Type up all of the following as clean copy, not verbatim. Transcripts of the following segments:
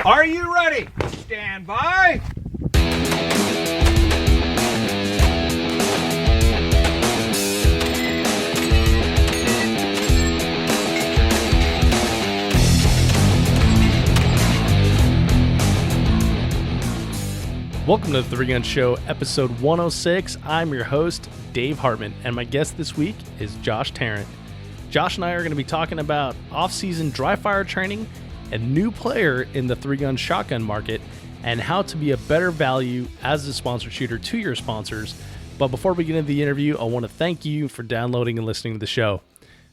Are you ready? Stand by. Welcome to the Three Gun Show, episode 106. I'm your host, Dave Hartman, and my guest this week is Josh Tarrant. Josh and I are going to be talking about off-season dry fire training, a new player in the three-gun shotgun market, and how to be a better value as a sponsor shooter to your sponsors. But before we get into the interview, I want to thank you for downloading and listening to the show.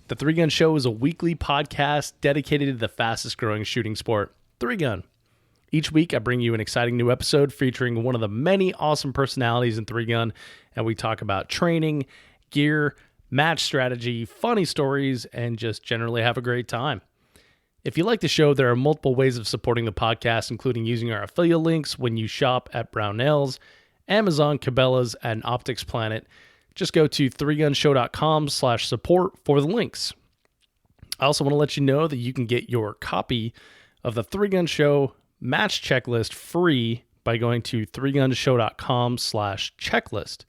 The Three Gun Show is a weekly podcast dedicated to the fastest-growing shooting sport, three-gun. Each week, I bring you an exciting new episode featuring one of the many awesome personalities in three-gun, and we talk about training, gear, match strategy, funny stories, and just generally have a great time. If you like the show, there are multiple ways of supporting the podcast, including using our affiliate links when you shop at Brownells, Amazon, Cabela's, and Optics Planet. Just go to threegunshow.com/support for the links. I also want to let you know that you can get your copy of the Three Gun Show match checklist free by going to threegunshow.com/checklist.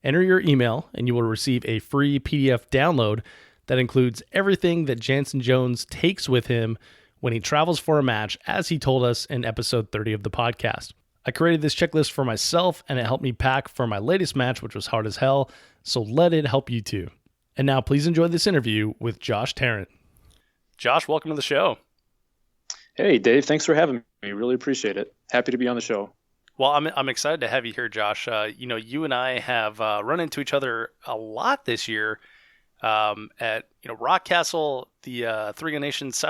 Enter your email and you will receive a free PDF download that includes everything that Jansen Jones takes with him when he travels for a match, as he told us in episode 30 of the podcast. I created this checklist for myself and it helped me pack for my latest match, which was hard as hell, so let it help you too. And now please enjoy this interview with Josh Tarrant. Josh, welcome to the show. Hey, Dave. Thanks for having me. Really appreciate it. Happy to be on the show. Well, I'm excited to have you here, Josh. You and I have run into each other a lot this year at Rock Castle, the Three Gun Nations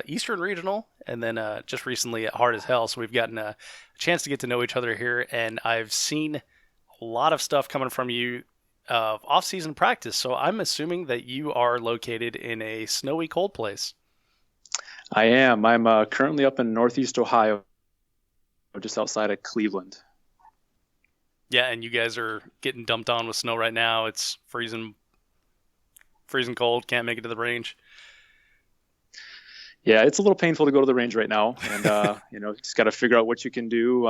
Eastern Regional, and then just recently at Hard as Hell. So we've gotten a chance to get to know each other here, and I've seen a lot of stuff coming from you off-season practice. So I'm assuming that you are located in a snowy, cold place. I am. I'm currently up in Northeast Ohio, just outside of Cleveland. Yeah, and you guys are getting dumped on with snow right now. It's freezing cold. Can't make it to the range. Yeah, it's a little painful to go to the range right now, and just got to figure out what you can do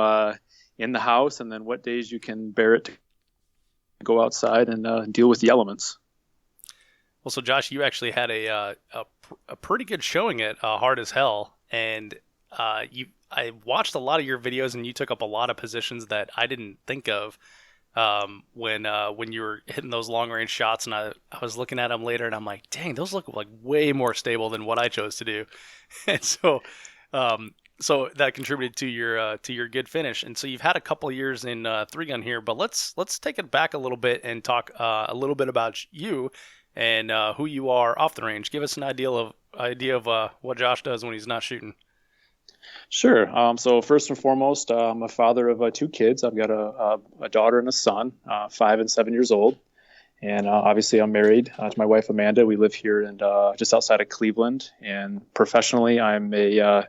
in the house, and then what days you can bear it to go outside and deal with the elements. Well, so Josh, you actually had a pretty good showing at Hard as Hell, and I watched a lot of your videos, and you took up a lot of positions that I didn't think of when you were hitting those long range shots. And I was looking at them later, and I'm like, dang, those look like way more stable than what I chose to do. And so that contributed to your good finish. And so you've had a couple of years in three gun here, but let's take it back a little bit and talk a little bit about you and who you are off the range. Give us an idea of what Josh does when he's not shooting. Sure. So first and foremost, I'm a father of two kids. I've got a daughter and a son, 5 and 7 years old. And obviously I'm married to my wife, Amanda. We live here in just outside of Cleveland. And professionally, I'm a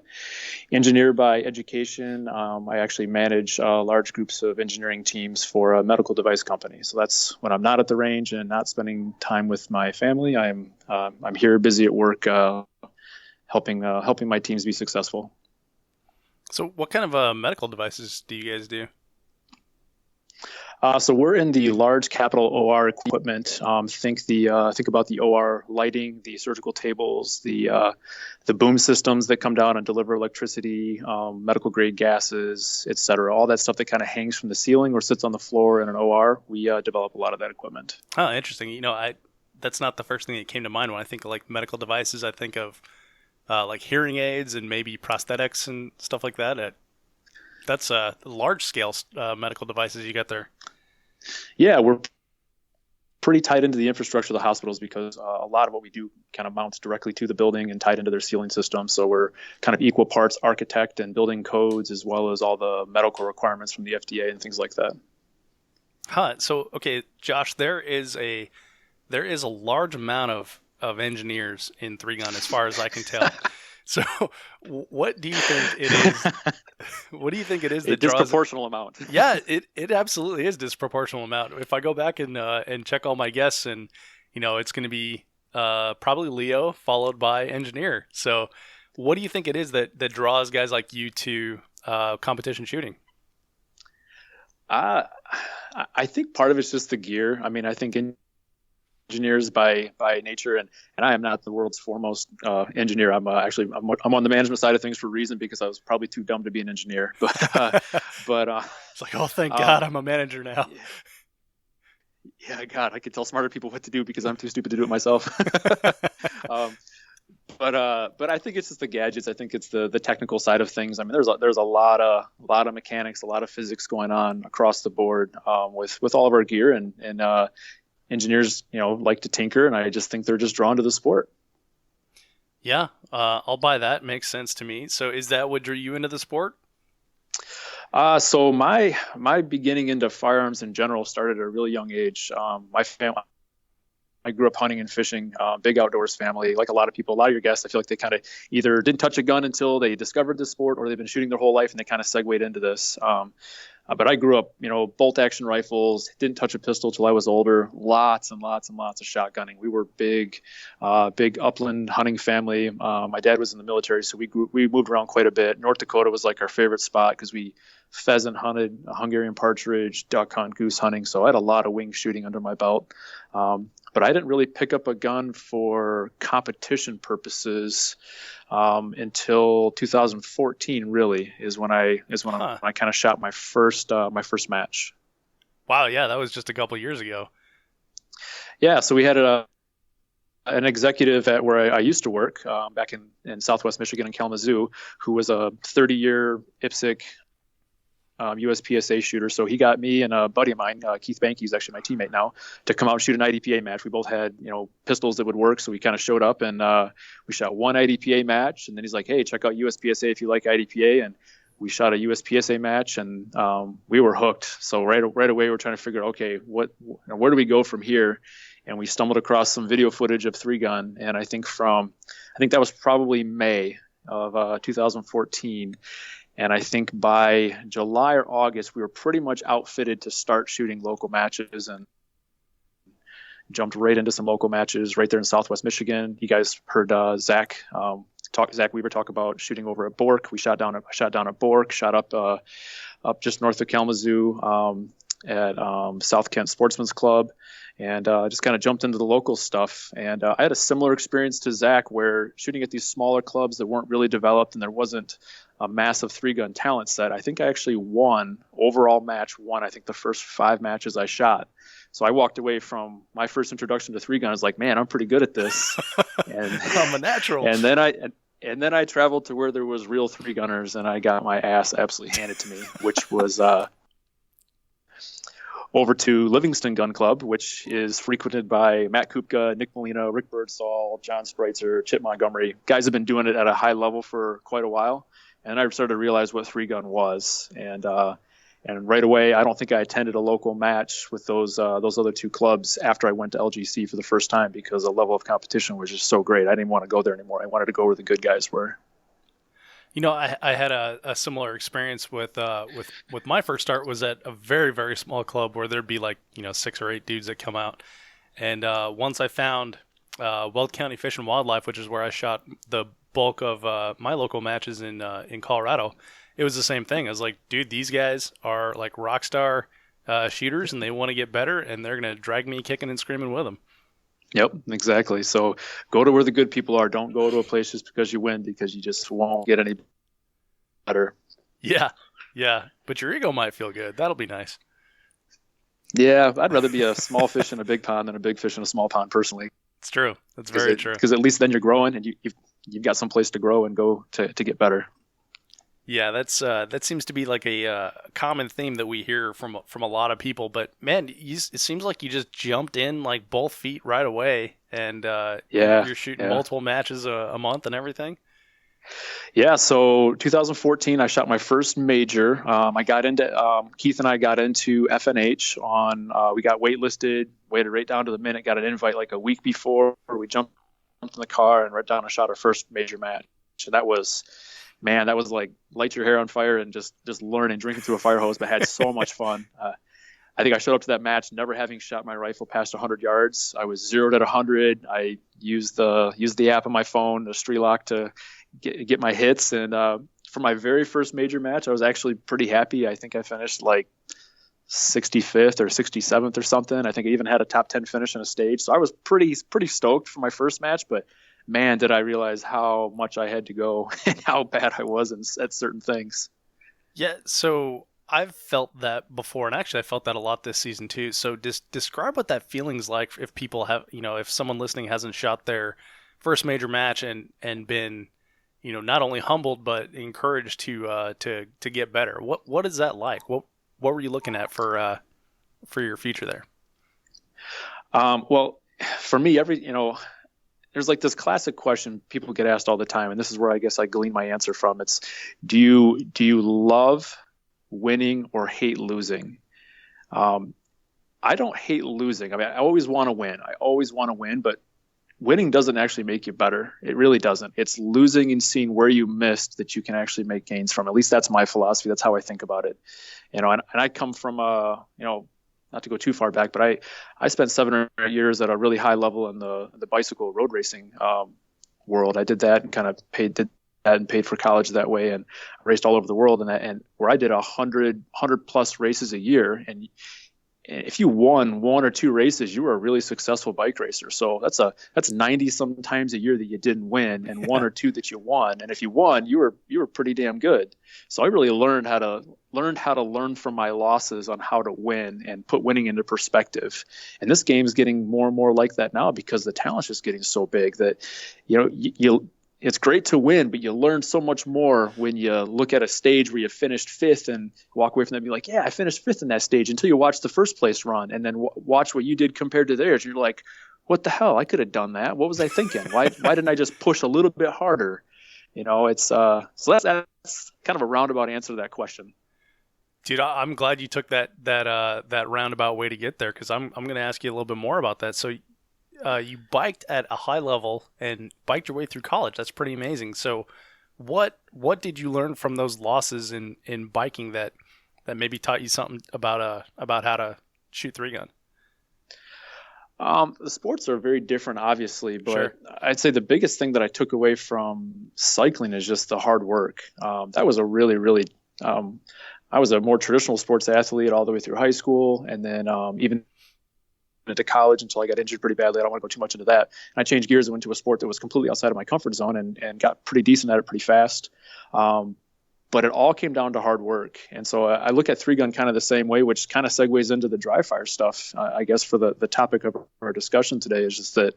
engineer by education. I actually manage large groups of engineering teams for a medical device company. So that's when I'm not at the range and not spending time with my family. I'm here busy at work, helping my teams be successful. So what kind of medical devices do you guys do? So we're in the large capital OR equipment. Think about the OR lighting, the surgical tables, the boom systems that come down and deliver electricity, medical grade gases, et cetera. All that stuff that kind of hangs from the ceiling or sits on the floor in an OR. We develop a lot of that equipment. Oh, interesting. That's not the first thing that came to mind when I think of like medical devices. I think of like hearing aids and maybe prosthetics and stuff like that. That's large scale medical devices you got there. Yeah, we're pretty tied into the infrastructure of the hospitals because a lot of what we do kind of mounts directly to the building and tied into their ceiling system. So we're kind of equal parts architect and building codes as well as all the medical requirements from the FDA and things like that. So, okay, Josh, there is a large amount of engineers in three gun as far as I can tell. So what do you think it is? What do you think it is that draws? A disproportional amount. Yeah, it absolutely is disproportional amount. If I go back and check all my guests, and it's going to be probably Leo followed by engineer. So What do you think it is that draws guys like you to competition shooting? Uh, I think part of it's just the gear. I mean, I think engineers by nature, and I am not the world's foremost engineer. I'm on the management side of things for a reason, because I was probably too dumb to be an engineer. But It's like, oh, thank God I'm a manager now. Yeah, God, I could tell smarter people what to do because I'm too stupid to do it myself. um, but I think it's just the gadgets. I think it's the technical side of things. I mean, there's a lot of mechanics, a lot of physics going on across the board with all of our gear, and engineers, like to tinker, and I just think they're just drawn to the sport. Yeah, I'll buy that. Makes sense to me. So is that what drew you into the sport? So my beginning into firearms in general started at a really young age. My family, I grew up hunting and fishing, big outdoors family. Like a lot of people, a lot of your guests, I feel like they kind of either didn't touch a gun until they discovered the sport, or they've been shooting their whole life and they kind of segued into this. But I grew up, bolt action rifles, didn't touch a pistol till I was older, lots and lots and lots of shotgunning. We were big upland hunting family. My dad was in the military, so we moved around quite a bit. North Dakota was like our favorite spot because we pheasant hunted, Hungarian partridge, duck hunt, goose hunting. So I had a lot of wing shooting under my belt. But I didn't really pick up a gun for competition purposes until 2014. Really is when I kind of shot my first match. Wow, yeah, that was just a couple years ago. Yeah, so we had an executive at where I used to work back in Southwest Michigan in Kalamazoo, who was a 30-year IPSC USPSA shooter. So he got me and a buddy of mine, Keith Banke, who's actually my teammate now, to come out and shoot an IDPA match. We both had, pistols that would work. So we kind of showed up and we shot one IDPA match. And then he's like, hey, check out USPSA if you like IDPA. And we shot a USPSA match, and we were hooked. So right away, we're trying to figure, okay, where do we go from here? And we stumbled across some video footage of 3-gun. And I think that was probably May of 2014. And I think by July or August, we were pretty much outfitted to start shooting local matches, and jumped right into some local matches right there in Southwest Michigan. You guys heard Zach Weaver talk about shooting over at Bork. We shot down at Bork, shot up just north of Kalamazoo at South Kent Sportsman's Club, and just kind of jumped into the local stuff. And I had a similar experience to Zach, where shooting at these smaller clubs that weren't really developed and there wasn't a massive 3-gun talent set. I think I actually won I think the first 5 matches I shot. So I walked away from my first introduction to 3-gun. I was like, man, I'm pretty good at this. And I'm a natural. And then I traveled to where there was real 3-gunners, and I got my ass absolutely handed to me, which was over to Livingston Gun Club, which is frequented by Matt Kupka, Nick Molina, Rick Birdsall, John Spreitzer, Chip Montgomery. Guys have been doing it at a high level for quite a while. And I started to realize what 3-gun was. And right away, I don't think I attended a local match with those other 2 clubs after I went to LGC for the first time, because the level of competition was just so great. I didn't want to go there anymore. I wanted to go where the good guys were. I had a similar experience with my first start. Was at a very, very small club where there'd be 6 or 8 dudes that come out. And once I found Weld County Fish and Wildlife, which is where I shot the bulk of my local matches in Colorado, it was the same thing. I was like, dude, these guys are like rock star shooters, and they want to get better, and they're going to drag me kicking and screaming with them. Yep, exactly. So go to where the good people are. Don't go to a place just because you win, because you just won't get any better. Yeah. But your ego might feel good. That'll be nice. Yeah, I'd rather be a small fish in a big pond than a big fish in a small pond, personally. It's true. That's very true. Because at least then you're growing, and you've got some place to grow and go to get better. Yeah, that seems to be like a common theme that we hear from a lot of people. But man, it seems like you just jumped in like both feet right away, and you're shooting multiple matches a month and everything. Yeah, so 2014, I shot my first major. I got into Keith and I got into FNH on. We got waitlisted, waited right down to the minute, got an invite like a week before. We jumped in the car and right down and shot our first major match. And that was like light your hair on fire and just learning, drinking through a fire hose, but had so much fun. I think I showed up to that match never having shot my rifle past 100 yards. I was zeroed at 100. I used the app on my phone, the Strelok, to get my hits. And for my very first major match, I was actually pretty happy. I think I finished like 65th or 67th or something. I think I even had a top 10 finish in a stage. So I was pretty stoked for my first match, but man, did I realize how much I had to go and how bad I was at certain things. Yeah, so I've felt that before, and actually I felt that a lot this season too. So describe what that feeling's like if people have, if someone listening hasn't shot their first major match and been, not only humbled but encouraged to get better. What is that like? What were you looking at for your future there? Well, for me, there's like this classic question people get asked all the time, and this is where I guess I glean my answer from. It's, do you love winning or hate losing? I don't hate losing. I mean, I always want to win, but winning doesn't actually make you better. It really doesn't. It's losing and seeing where you missed that you can actually make gains from. At least that's my philosophy. That's how I think about it. And I come from not to go too far back, but I spent 7 or 8 years at a really high level in the bicycle road racing world. I did that and kind of paid for college that way, and raced all over the world. And where I did 100 plus races a year, and if you won 1 or 2 races, you were a really successful bike racer. So that's 90 sometimes a year that you didn't win, and 1 or 2 that you won. And if you won, you were pretty damn good. So I really learned how to learn from my losses on how to win and put winning into perspective. And this game is getting more and more like that now, because the talent's just getting so big that it's great to win, but you learn so much more when you look at a stage where you finished 5th and walk away from that and be like, yeah, I finished 5th in that stage, until you watch the first place run and then watch what you did compared to theirs. You're like, what the hell? I could have done that. What was I thinking? Why didn't I just push a little bit harder? It's so that's kind of a roundabout answer to that question. Dude, I'm glad you took that roundabout way to get there, because I'm going to ask you a little bit more about that. So you biked at a high level and biked your way through college. That's pretty amazing. So what did you learn from those losses in biking that maybe taught you something about how to shoot 3-gun? The sports are very different, obviously, but Sure. I'd say the biggest thing that I took away from cycling is just the hard work. That was a really, really, I was a more traditional sports athlete all the way through high school, and then even into college until I got injured pretty badly. I don't want to go too much into that. And I changed gears and went to a sport that was completely outside of my comfort zone, and got pretty decent at it pretty fast. But it all came down to hard work. And so I look at 3-gun kind of the same way, which kind of segues into the dry fire stuff, I guess, for the topic of our discussion today, is just that,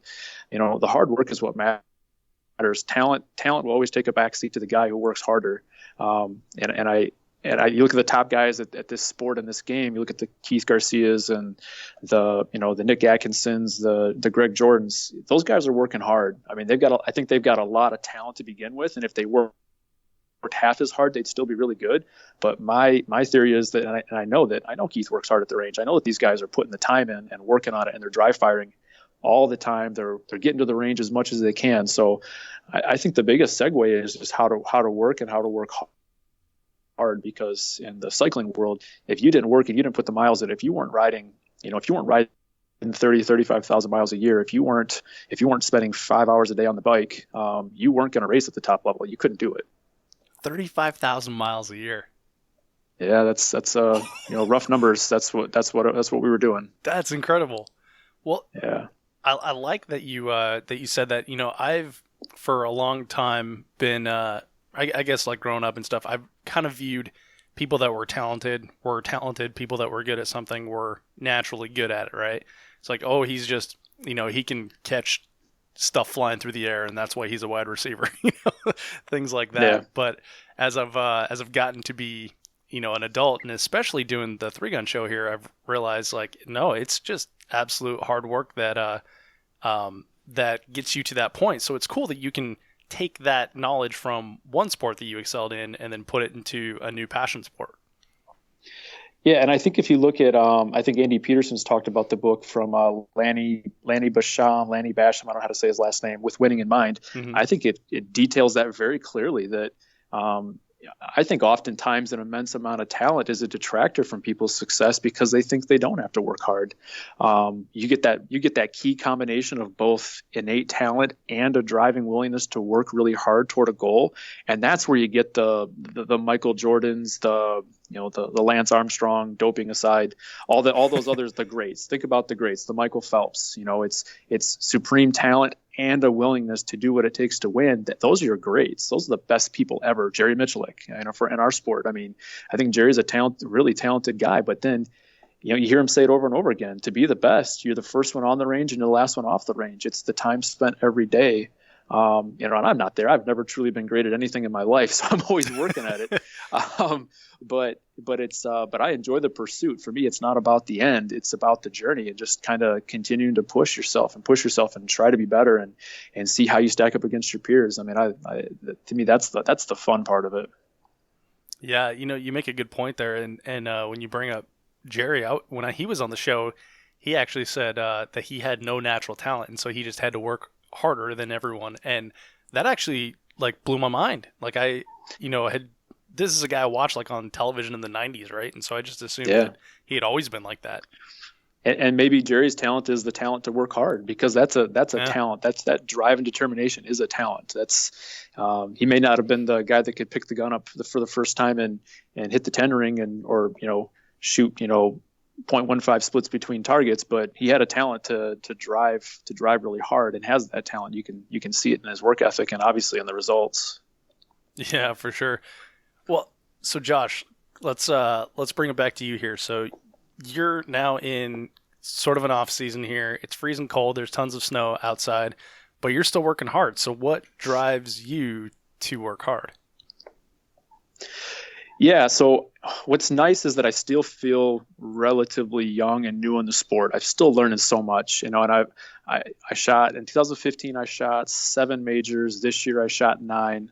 the hard work is what matters. Talent will always take a backseat to the guy who works harder. You look at the top guys at this sport and this game. You look at the Keith Garcias and the Nick Atkinsons, the Greg Jordans. Those guys are working hard. I mean, I think they've got a lot of talent to begin with, and if they worked half as hard, they'd still be really good. But my theory is that, and I know Keith works hard at the range. I know that these guys are putting the time in and working on it, and they're dry firing all the time. They're getting to the range as much as they can. So I think the biggest segue is just how to work and how to work hard, because in the cycling world, if you didn't work and you didn't put the miles in, if you weren't riding 35,000 miles a year, if you weren't spending 5 hours a day on the bike, you weren't going to race at the top level. You couldn't do it. 35,000 miles a year. Yeah, that's rough numbers. That's what we were doing. That's incredible. Well, yeah, I like that you said that. I've for a long time been I guess like growing up and stuff, I've kind of viewed people that were talented, people that were good at something were naturally good at it, right? It's like, oh, he's just, he can catch stuff flying through the air and that's why he's a wide receiver, things like that. Yeah. But as I've gotten to be, an adult, and especially doing the 3-gun show here, I've realized, like, no, it's just absolute hard work that gets you to that point. So it's cool that you can take that knowledge from one sport that you excelled in and then put it into a new passion sport. Yeah, and I think if you look at, I think Andy Peterson's talked about the book from Lanny Basham, I don't know how to say his last name, With Winning in Mind. Mm-hmm. I think it details that very clearly, that I think oftentimes an immense amount of talent is a detractor from people's success because they think they don't have to work hard. You get that key combination of both innate talent and a driving willingness to work really hard toward a goal, and that's where you get the Michael Jordans, the Lance Armstrong, doping aside, all those others, the greats. Think about the greats, the Michael Phelps. It's supreme talent and a willingness to do what it takes to win. Those are your greats. Those are the best people ever. Jerry Michalik, in our sport. I mean, I think Jerry's a really talented guy, but then you hear him say it over and over again. To be the best, you're the first one on the range and you're the last one off the range. It's the time spent every day. And I'm not there. I've never truly been great at anything in my life, so I'm always working at it. But I enjoy the pursuit. For me, it's not about the end; it's about the journey and just kind of continuing to push yourself and try to be better and see how you stack up against your peers. I mean, to me, that's the fun part of it. Yeah, you make a good point there, and when you bring up Jerry, when he was on the show, he actually said that he had no natural talent, and so he just had to work harder than everyone, and that actually blew my mind. This is a guy I watched on television in the 90s, right? And so I just assumed that he had always been like that. And maybe Jerry's talent is the talent to work hard, because that's a talent. That's that drive and determination is a talent. That's he may not have been the guy that could pick the gun up for the first time and hit the 10 ring or shoot 0.15 splits between targets, but he had a talent to drive really hard, and has that talent. You can see it in his work ethic and obviously in the results. Yeah, for sure. Well, so Josh, let's bring it back to you here. So you're now in sort of an off season here. It's freezing cold. There's tons of snow outside, but you're still working hard. So what drives you to work hard? Yeah, so what's nice is that I still feel relatively young and new in the sport. I'm still learning so much, and I shot in 2015. I shot 7 majors. This year I shot 9.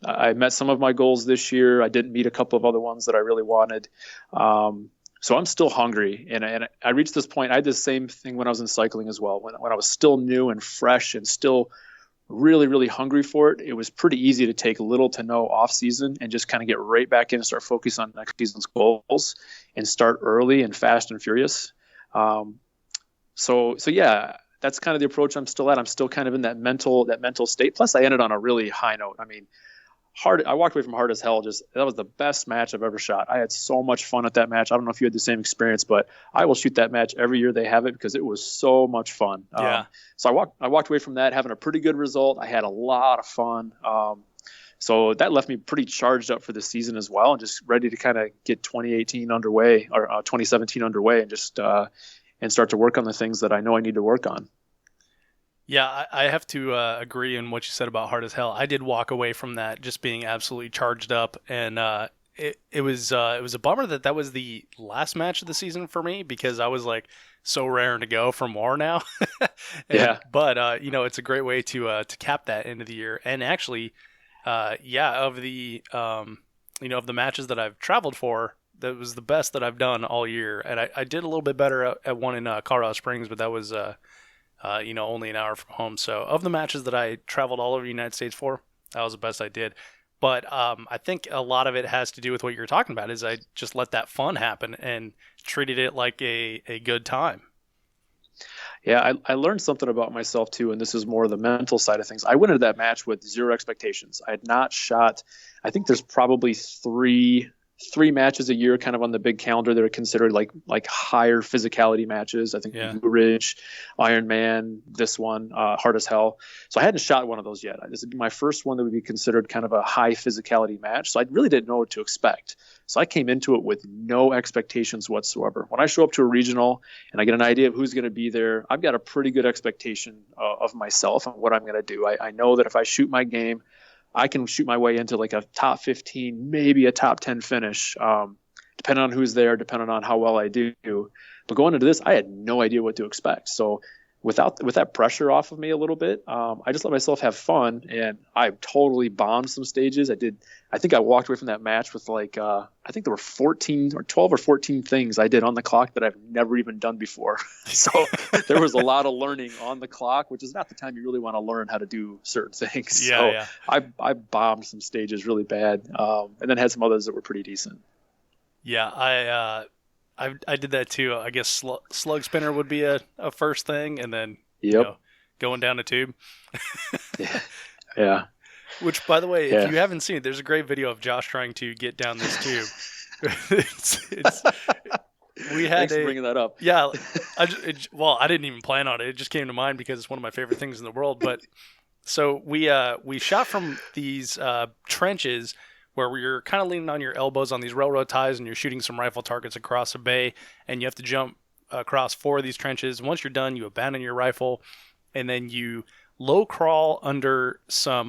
I met some of my goals this year. I didn't meet a couple of other ones that I really wanted. So I'm still hungry, and I reached this point. I had the same thing when I was in cycling as well. When I was still new and fresh and still really, really hungry for it, it was pretty easy to take little to no off season and just kind of get right back in and start focusing on next season's goals and start early and fast and furious. So yeah, that's kind of the approach I'm still at. I'm still kind of in that mental state. Plus I ended on a really high note. I mean, I walked away from Hard as Hell. That was the best match I've ever shot. I had so much fun at that match. I don't know if you had the same experience, but I will shoot that match every year they have it because it was so much fun. Yeah. So I walked away from that having a pretty good result. I had a lot of fun. So that left me pretty charged up for the season as well, and just ready to kind of get 2018 underway or 2017 underway, and just and start to work on the things that I know I need to work on. Yeah, I have to agree in what you said about Hard as Hell. I did walk away from that just being absolutely charged up, and it was a bummer that was the last match of the season for me, because I was so raring to go for more now. But it's a great way to cap that end of the year. And actually, of the of the matches that I've traveled for, that was the best that I've done all year. And I did a little bit better at one in Colorado Springs, but that was only an hour from home. So of the matches that I traveled all over the United States for, that was the best I did. But I think a lot of it has to do with what you're talking about, is I just let that fun happen and treated it like a good time. Yeah, I learned something about myself too, and this is more the mental side of things. I went into that match with 0 expectations. I had not shot, I think there's probably three matches a year kind of on the big calendar that are considered like higher physicality matches. I think Blue Ridge, Ironman, this one, Hard as Hell. So I hadn't shot one of those yet. This would be my first one that would be considered kind of a high physicality match. So I really didn't know what to expect. So I came into it with no expectations whatsoever. When I show up to a regional and I get an idea of who's going to be there, I've got a pretty good expectation of myself and what I'm going to do. I know that if I shoot my game, I can shoot my way into a top 15, maybe a top 10 finish, depending on who's there, depending on how well I do. But going into this, I had no idea what to expect. So with that pressure off of me a little bit, I just let myself have fun, and I totally bombed some stages. I think I walked away from that match with like, I think there were 14 or 12 or 14 things I did on the clock that I've never even done before. So there was a lot of learning on the clock, which is not the time you really want to learn how to do certain things. Yeah, so yeah. I bombed some stages really bad, and then had some others that were pretty decent. Yeah, I did that too. I guess slug spinner would be a first thing, and then Yep. going down a tube. Yeah. Which, by the way, Yeah. if you haven't seen it, there's a great video of Josh trying to get down this tube. We had Thanks for bringing that up. Yeah, I didn't even plan on it. It just came to mind because it's one of my favorite things in the world. But so we shot from these trenches where you're kind of leaning on your elbows on these railroad ties, and you're shooting some rifle targets across a bay, and you have to jump across 4 of these trenches. Once you're done, you abandon your rifle, and then you low crawl under some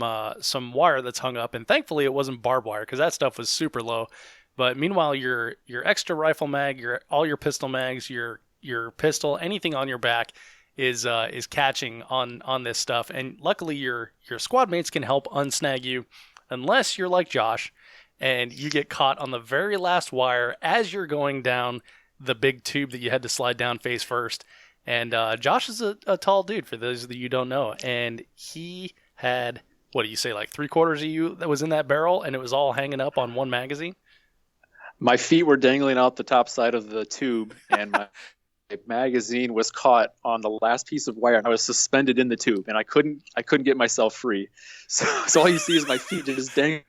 wire that's hung up. And thankfully, it wasn't barbed wire because that stuff was super low. But meanwhile, your extra rifle mag, all your pistol mags, your pistol, anything on your back is catching on this stuff. And luckily, your squad mates can help unsnag you, unless you're like Josh and you get caught on the very last wire as you're going down the big tube that you had to slide down face first. And Josh is a tall dude, for those of you who don't know, and he had, what do you say, like 3/4 of you that was in that barrel, and it was all hanging up on one magazine? My feet were dangling out the top side of the tube, and my magazine was caught on the last piece of wire, and I was suspended in the tube, and I couldn't get myself free. So all you see is my feet just dangling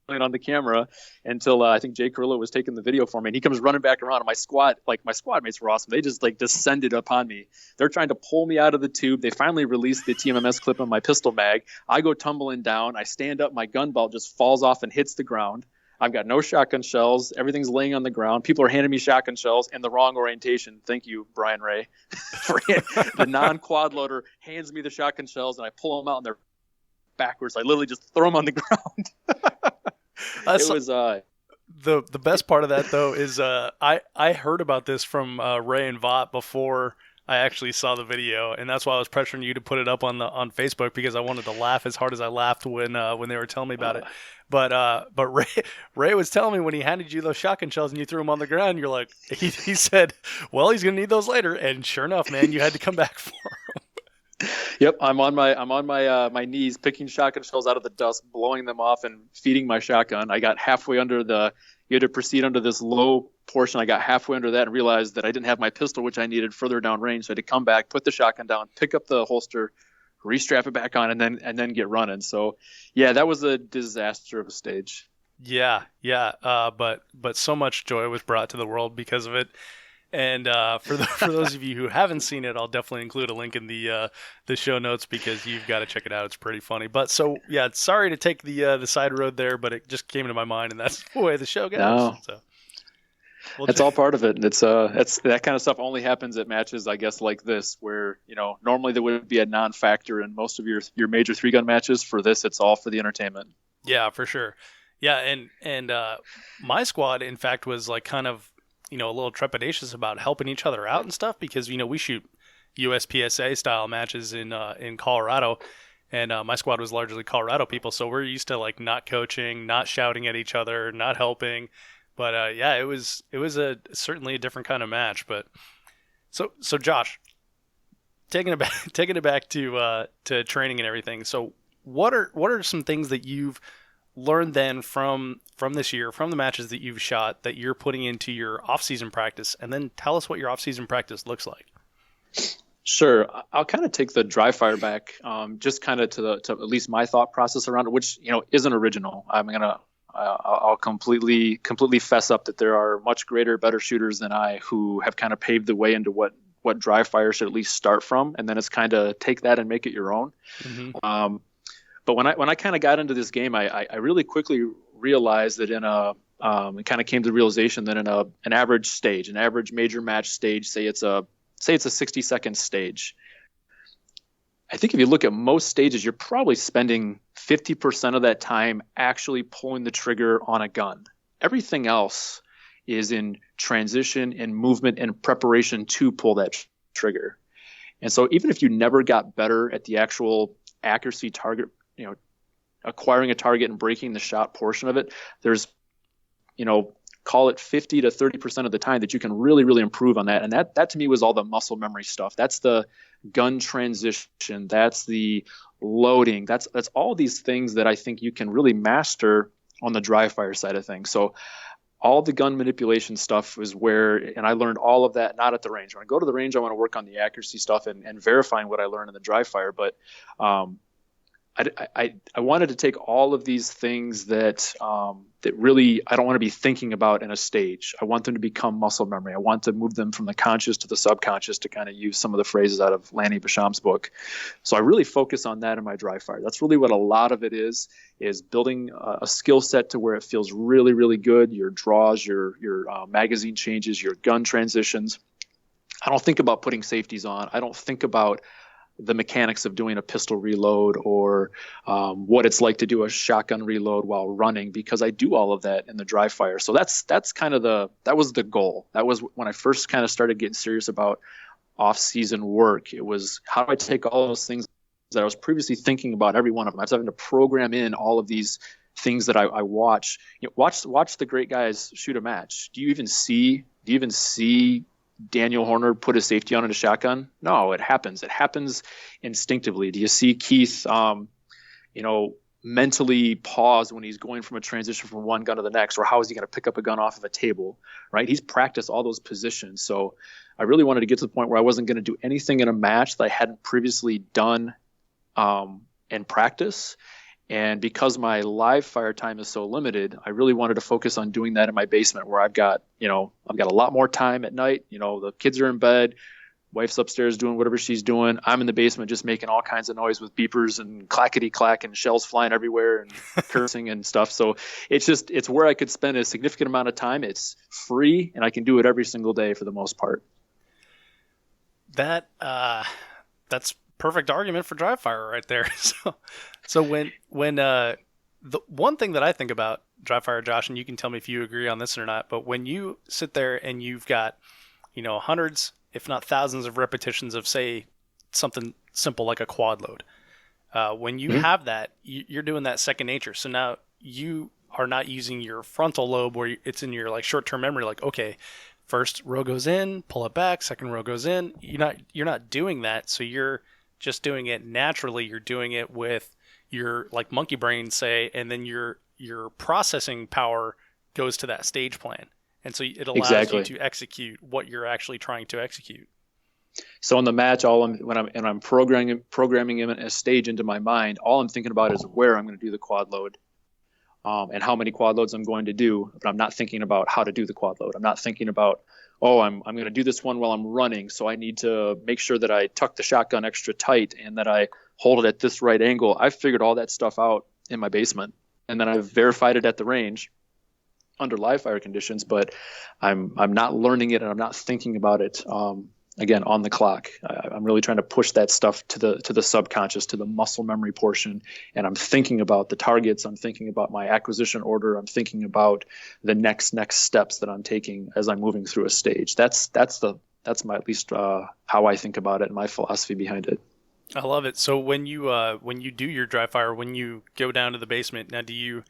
on the camera until I think Jay Carrillo was taking the video for me, and he comes running back around, and my squad mates were awesome. They just like descended upon me. They're trying to pull me out of the tube. They finally released the TMMS clip on my pistol mag. I go tumbling down. I stand up. My gun belt just falls off and hits the ground. I've got no shotgun shells. Everything's laying on the ground. People are handing me shotgun shells in the wrong orientation. Thank you, Brian Ray. The non-quad loader hands me the shotgun shells, and I pull them out, and they're backwards. I literally just throw them on the ground. It was the best part of that though is I heard about this from Ray and Vought before I actually saw the video, and that's why I was pressuring you to put it up on Facebook, because I wanted to laugh as hard as I laughed when they were telling me about it. But Ray was telling me when he handed you those shotgun shells and you threw them on the ground, you're like, he said, well, he's gonna need those later, and sure enough, man, you had to come back for them. Yep, I'm on my knees picking shotgun shells out of the dust, blowing them off, and feeding my shotgun. I got halfway under you had to proceed under this low portion. I got halfway under that and realized that I didn't have my pistol, which I needed further down range. So I had to come back, put the shotgun down, pick up the holster, restrap it back on, and then get running. So yeah, that was a disaster of a stage. Yeah. But so much joy was brought to the world because of it. And for those of you who haven't seen it, I'll definitely include a link in the show notes, because you've got to check it out. It's pretty funny. But so yeah, sorry to take the side road there, but it just came into my mind, and that's the way the show goes. No. So That's all part of it. It's that kind of stuff only happens at matches, I guess, like this, where normally there would be a non-factor in most of your major 3-gun matches. For this, it's all for the entertainment. Yeah, for sure. Yeah, and my squad, in fact, was like kind of a little trepidatious about helping each other out and stuff, because we shoot USPSA style matches in Colorado, and my squad was largely Colorado people, so we're used to like not coaching, not shouting at each other, not helping. But yeah, it was certainly a different kind of match. But so Josh, taking it back to training and everything. So what are some things that you've learned then from this year, from the matches that you've shot, that you're putting into your off-season practice? And then tell us what your off-season practice looks like. Sure. I'll kind of take the dry fire back, just kind of to at least my thought process around it, which isn't original. I'll completely fess up that there are much greater, better shooters than I who have kind of paved the way into what dry fire should at least start from, and then it's kind of take that and make it your own. Mm-hmm. But when I kind of got into this game, I really quickly realized that it kind of came to the realization that in an average major match stage, say it's a 60-second stage, I think if you look at most stages, you're probably spending 50% of that time actually pulling the trigger on a gun. Everything else is in transition and movement and preparation to pull that trigger. And so even if you never got better at the actual accuracy target, acquiring a target and breaking the shot portion of it, there's, call it 50 to 30% of the time that you can really, really improve on that. And that to me was all the muscle memory stuff. That's the gun transition. That's the loading. That's all these things that I think you can really master on the dry fire side of things. So all the gun manipulation stuff is where, and I learned all of that, not at the range. When I go to the range, I want to work on the accuracy stuff and verifying what I learned in the dry fire. But I wanted to take all of these things that really I don't want to be thinking about in a stage. I want them to become muscle memory. I want to move them from the conscious to the subconscious, to kind of use some of the phrases out of Lanny Basham's book. So I really focus on that in my dry fire. That's really what a lot of it is building a skill set to where it feels really, really good. Your draws, your magazine changes, your gun transitions. I don't think about putting safeties on. I don't think about the mechanics of doing a pistol reload or what it's like to do a shotgun reload while running, because I do all of that in the dry fire. So that's kind of that was the goal. That was when I first kind of started getting serious about off-season work. It was, how do I take all those things that I was previously thinking about, every one of them? I was having to program in all of these things that I watch. Watch the great guys shoot a match. Do you even see Daniel Horner put a safety on in a shotgun? No, it happens. It happens instinctively. Do you see Keith, mentally pause when he's going from a transition from one gun to the next, or how is he going to pick up a gun off of a table, right? He's practiced all those positions. So I really wanted to get to the point where I wasn't going to do anything in a match that I hadn't previously done in practice. And because my live fire time is so limited, I really wanted to focus on doing that in my basement, where I've got a lot more time at night. The kids are in bed, wife's upstairs doing whatever she's doing. I'm in the basement just making all kinds of noise with beepers and clackety clack and shells flying everywhere and cursing and stuff. So it's where I could spend a significant amount of time. It's free, and I can do it every single day for the most part. That's perfect argument for dry fire right there. So when the one thing that I think about dry fire, Josh, and you can tell me if you agree on this or not, but when you sit there and you've got, hundreds, if not thousands of repetitions of, say, something simple like a quad load, when you have that, you're doing that second nature. So now you are not using your frontal lobe where it's in your like short-term memory, like, okay, first row goes in, pull it back, second row goes in. You're not doing that. So you're just doing it naturally. You're doing it with your like monkey brain, say, and then your processing power goes to that stage plan. And so it allows you to execute what you're actually trying to execute. So in the match, when I'm programming in a stage into my mind, all I'm thinking about is where I'm going to do the quad load, and how many quad loads I'm going to do. But I'm not thinking about how to do the quad load. I'm not thinking about, I'm going to do this one while I'm running, so I need to make sure that I tuck the shotgun extra tight and that I hold it at this right angle. I've figured all that stuff out in my basement, and then I've verified it at the range under live fire conditions. But I'm not learning it, and I'm not thinking about it again on the clock. I'm really trying to push that stuff to the subconscious, to the muscle memory portion, and I'm thinking about the targets. I'm thinking about my acquisition order. I'm thinking about the next steps that I'm taking as I'm moving through a stage. That's my, at least how I think about it and my philosophy behind it. I love it. So when you do your dry fire, when you go down to the basement, now do you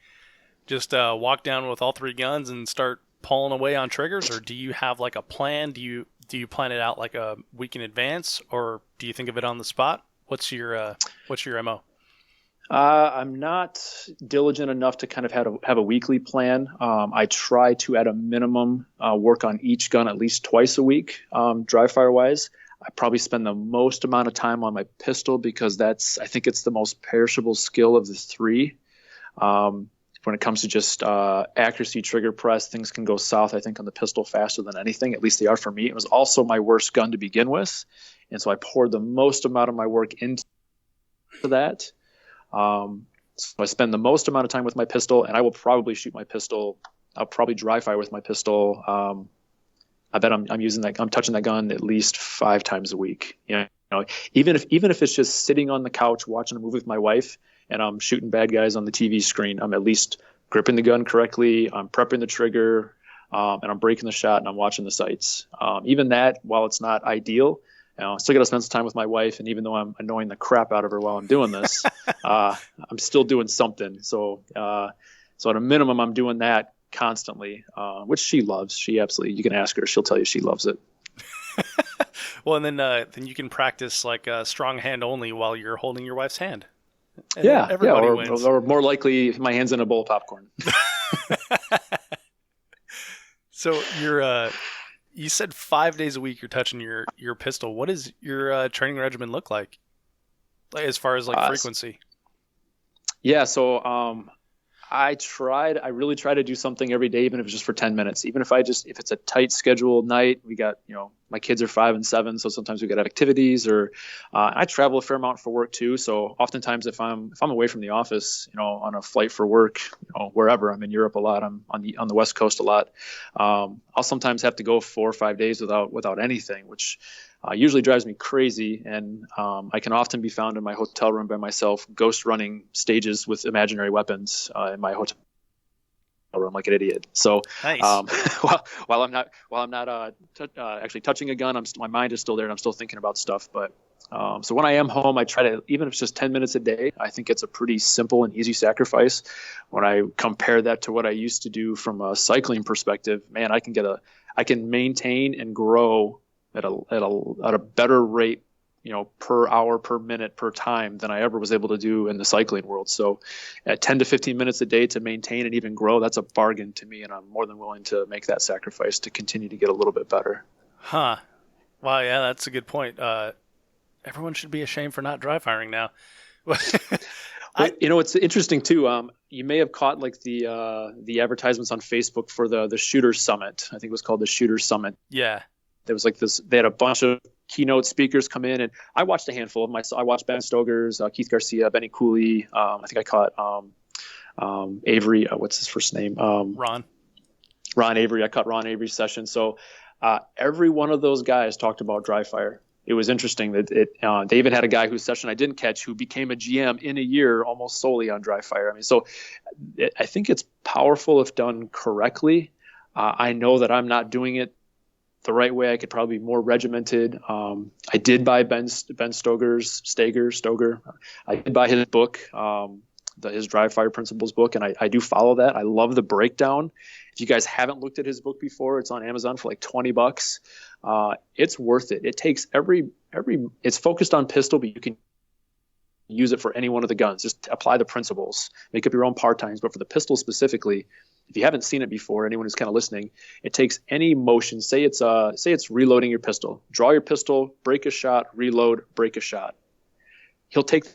just walk down with all three guns and start pulling away on triggers, or do you have like a plan? Do you plan it out like a week in advance, or do you think of it on the spot? What's your MO? I'm not diligent enough to kind of have a weekly plan. I try to, at a minimum, work on each gun at least twice a week, dry fire wise. I probably spend the most amount of time on my pistol because I think it's the most perishable skill of the three. When it comes to just accuracy, trigger press, things can go south, I think, on the pistol faster than anything. At least they are for me. It was also my worst gun to begin with, and so I poured the most amount of my work into that. So I spend the most amount of time with my pistol, and I will probably shoot my pistol. I'll probably dry fire with my pistol. I bet I'm touching that gun at least 5 times a week. Even if it's just sitting on the couch watching a movie with my wife and I'm shooting bad guys on the TV screen, I'm at least gripping the gun correctly. I'm prepping the trigger, and I'm breaking the shot, and I'm watching the sights. Even that, while it's not ideal, I still got to spend some time with my wife, and even though I'm annoying the crap out of her while I'm doing this, I'm still doing something. So at a minimum, I'm doing that constantly, which she loves. She absolutely, you can ask her, she'll tell you she loves it. Well, and then you can practice like strong hand only while you're holding your wife's hand. And Yeah, everybody wins. Or more likely, if my hand's in a bowl of popcorn. So you said 5 days a week you're touching your pistol. What does your training regimen look like as far as like frequency? Yeah, so I really try to do something every day, even if it's just for 10 minutes. Even if it's a tight scheduled night, we got, my kids are 5 and 7, so sometimes we got activities, or I travel a fair amount for work too. So oftentimes if I'm away from the office, on a flight for work, wherever, I'm in Europe a lot, I'm on the West Coast a lot. I'll sometimes have to go 4 or 5 days without anything, which usually drives me crazy. And I can often be found in my hotel room by myself, ghost running stages with imaginary weapons in my hotel room like an idiot. So nice. while I'm not actually touching a gun, my mind is still there and I'm still thinking about stuff. But so when I am home, I try to, even if it's just 10 minutes a day, I think it's a pretty simple and easy sacrifice. When I compare that to what I used to do from a cycling perspective, man, I can maintain and grow at a better rate, per hour, per minute, per time than I ever was able to do in the cycling world. So at 10 to 15 minutes a day to maintain and even grow, that's a bargain to me. And I'm more than willing to make that sacrifice to continue to get a little bit better. Huh. Wow. Yeah, that's a good point. Everyone should be ashamed for not dry firing now. It's interesting too. You may have caught like the advertisements on Facebook for the Shooters Summit. I think it was called the Shooters Summit. Yeah. There was like this. They had a bunch of keynote speakers come in, and I watched a handful of them. I watched Ben Stogers, Keith Garcia, Benny Cooley. I think I caught Avery. What's his first name? Ron Avery. I caught Ron Avery's session. So every one of those guys talked about dry fire. It was interesting that they even had a guy whose session I didn't catch who became a GM in a year almost solely on dry fire. I mean, so I think it's powerful if done correctly. I know that I'm not doing it the right way. I could probably be more regimented. I did buy Ben Stoger. I did buy his book, his Dry Fire Principles book, and I do follow that. I love the breakdown. If you guys haven't looked at his book before, it's on Amazon for like $20. It's worth it. It takes it's focused on pistol, but you can use it for any one of the guns. Just apply the principles, make up your own par times. But for the pistol specifically, if you haven't seen it before, anyone who's kind of listening, it takes any motion. Say it's reloading your pistol. Draw your pistol, break a shot, reload, break a shot. He'll take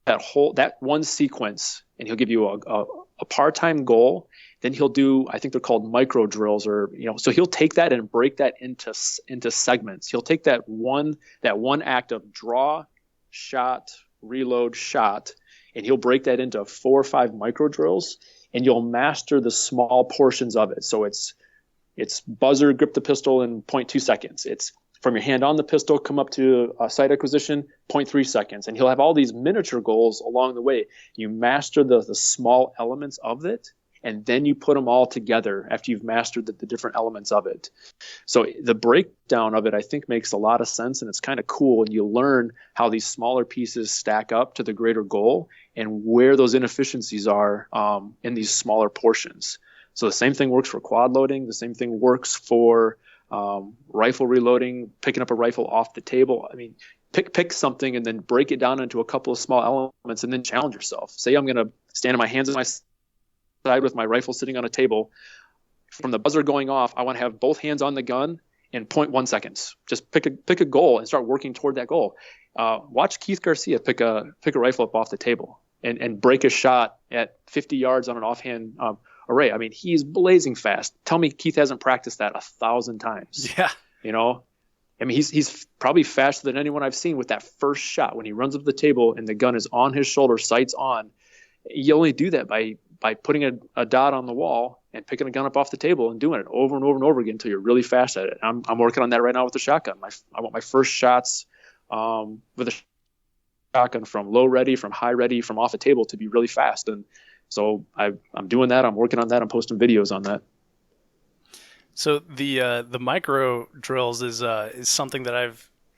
that one sequence and he'll give you a par-time goal. Then he'll do, I think they're called micro drills, or so he'll take that and break that into segments. He'll take that one act of draw, shot, reload, shot, and he'll break that into 4 or 5 micro drills. And you'll master the small portions of it. So it's buzzer, grip the pistol in 0.2 seconds. It's from your hand on the pistol, come up to a sight acquisition, 0.3 seconds. And he'll have all these miniature goals along the way. You master the small elements of it, and then you put them all together after you've mastered the different elements of it. So the breakdown of it, I think, makes a lot of sense, and it's kind of cool. And you learn how these smaller pieces stack up to the greater goal and where those inefficiencies are in these smaller portions. So the same thing works for quad loading. The same thing works for rifle reloading, picking up a rifle off the table. I mean, pick something and then break it down into a couple of small elements and then challenge yourself. Say I'm going to stand on my hands on my side with my rifle sitting on a table. From the buzzer going off, I want to have both hands on the gun in 0.1 seconds. Just pick a goal and start working toward that goal. Watch Keith Garcia pick a rifle up off the table and break a shot at 50 yards on an offhand array. I mean, he's blazing fast. Tell me Keith hasn't practiced that 1,000 times. Yeah. I mean, he's probably faster than anyone I've seen with that first shot. When he runs up to the table and the gun is on his shoulder, sights on, you only do that by putting a dot on the wall and picking a gun up off the table and doing it over and over and over again until you're really fast at it. I'm working on that right now with the shotgun. I want my first shots with a shotgun from low ready, from high ready, from off a table to be really fast. And so I'm doing that. I'm working on that. I'm posting videos on that. So the micro drills is something that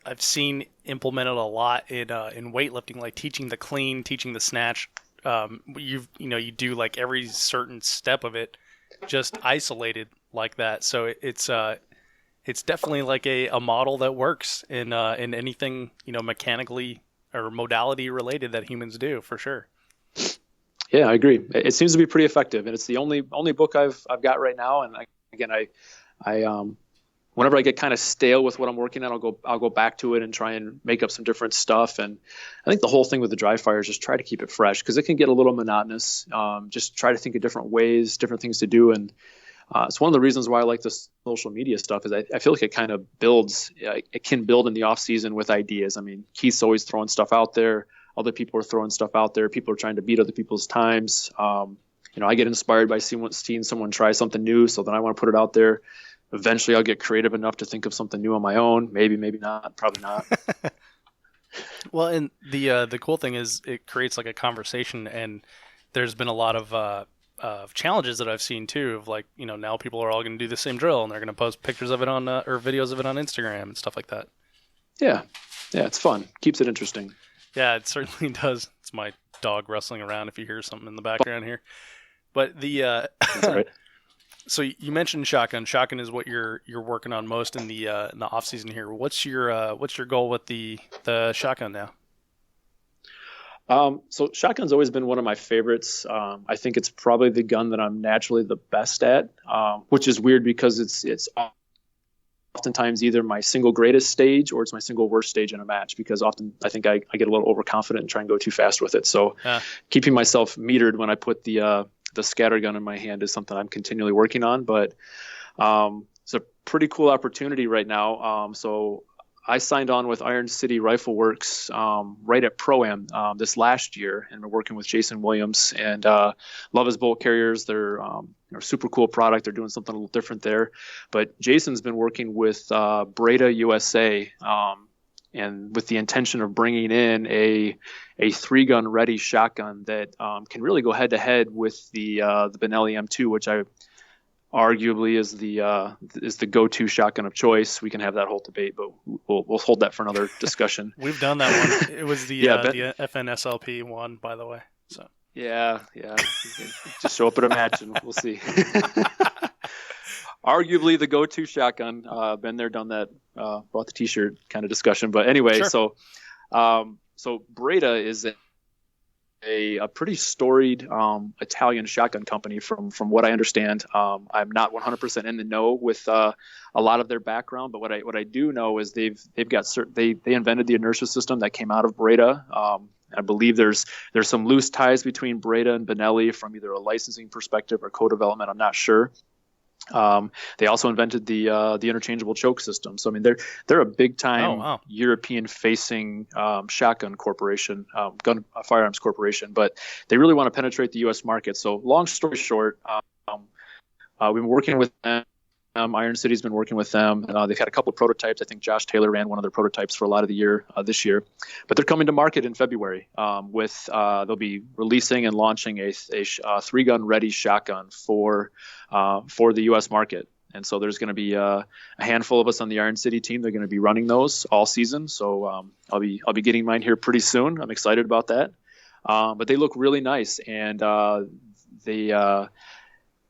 I've seen implemented a lot in weightlifting, like teaching the clean, teaching the snatch. You do like every certain step of it just isolated like that. So it's definitely like a model that works in anything, mechanically or modality related that humans do, for sure. Yeah, I agree. It seems to be pretty effective, and it's the only book I've got right now. And I whenever I get kind of stale with what I'm working on, I'll go back to it and try and make up some different stuff. And I think the whole thing with the dry fire is just try to keep it fresh, because it can get a little monotonous. Just try to think of different ways, different things to do. And it's one of the reasons why I like this social media stuff, is I feel like it kind of builds, it can build in the off season with ideas. I mean, Keith's always throwing stuff out there. Other people are throwing stuff out there. People are trying to beat other people's times. I get inspired by seeing someone try something new. So then I want to put it out there. Eventually I'll get creative enough to think of something new on my own. Maybe not, probably not. Well, and the cool thing is it creates like a conversation, and there's been a lot of challenges that I've seen too, of like, now people are all going to do the same drill, and they're going to post pictures of it on or videos of it on Instagram and stuff like that. Yeah, it's fun. Keeps it interesting. Yeah, it certainly does. It's my dog rustling around if you hear something in the background here. But That's right. So you mentioned shotgun. Shotgun is what you're working on most in the off season here. What's your goal with the shotgun now? So shotgun's always been one of my favorites. I think it's probably the gun that I'm naturally the best at, which is weird because it's oftentimes either my single greatest stage or it's my single worst stage in a match, because often I think I get a little overconfident and try and go too fast with it. So keeping myself metered when I put the scatter gun in my hand is something I'm continually working on. But it's a pretty cool opportunity right now. So I signed on with Iron City Rifle Works right at Pro-Am this last year, and we're working with Jason Williams, and love his bolt carriers. They're a super cool product. They're doing something a little different there. But Jason's been working with Breda USA, and with the intention of bringing in a 3-gun ready shotgun that can really go head to head with the Benelli M2, which I arguably is the go-to shotgun of choice. We can have that whole debate, but we'll hold that for another discussion. We've done that one. It was the FNSLP one, by the way. So yeah. Just show up at a match and we'll see. Arguably the go-to shotgun. Been there, done that. Bought the T-shirt kind of discussion. But anyway, sure. So Breda is a pretty storied Italian shotgun company from what I understand. I'm not 100% in the know with a lot of their background, but what I do know is they invented the inertia system that came out of Breda. I believe there's some loose ties between Breda and Benelli from either a licensing perspective or co-development. I'm not sure. They also invented the interchangeable choke system. So I mean, they're a big time European facing shotgun corporation, firearms corporation, but they really want to penetrate the U.S. market. So long story short, we've been working with them. Iron City's been working with them. They've had a couple of prototypes. I think Josh Taylor ran one of their prototypes for a lot of the year this year, but they're coming to market in February they'll be releasing and launching a 3-gun ready shotgun for the U.S. market. And so there's going to be a handful of us on the Iron City team. They're going to be running those all season. So I'll be getting mine here pretty soon. I'm excited about that. But they look really nice, and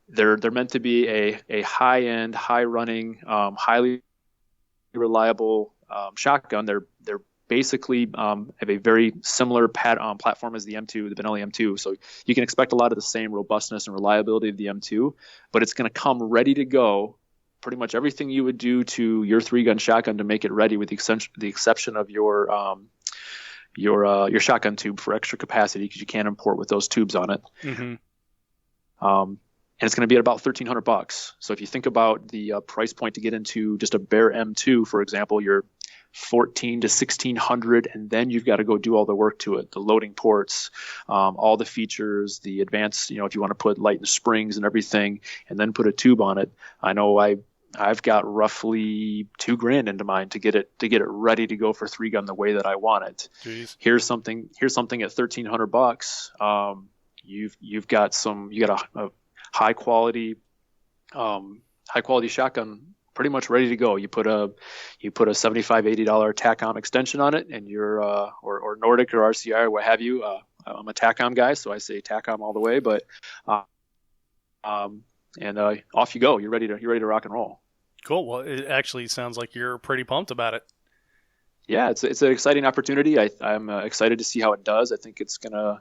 they're meant to be a high-end, high-running, highly reliable shotgun. They're basically have a very similar platform as the M2, the Benelli M2. So you can expect a lot of the same robustness and reliability of the M2, but it's going to come ready to go. Pretty much everything you would do to your 3-gun shotgun to make it ready, with the exception of your shotgun tube for extra capacity, because you can't import with those tubes on it. Mm-hmm. And it's going to be at about $1,300. So if you think about the price point to get into just a bare M2, for example, you're $1,400 to $1,600, and then you've got to go do all the work to it, the loading ports, all the features, the advanced, if you want to put light and springs and everything, and then put a tube on it. I know I've got roughly $2,000 into mine to get it ready to go for 3-gun the way that I want it. Jeez. Here's something at $1,300. You've got a high quality shotgun pretty much ready to go. You put a $75-$80 TACOM extension on it, and you're or Nordic or RCI or what have you. I'm a TACOM guy, so I say TACOM all the way. But off you go. You're ready to rock and roll. Cool. Well, it actually sounds like you're pretty pumped about it. Yeah, it's an exciting opportunity. I'm excited to see how it does. I think it's gonna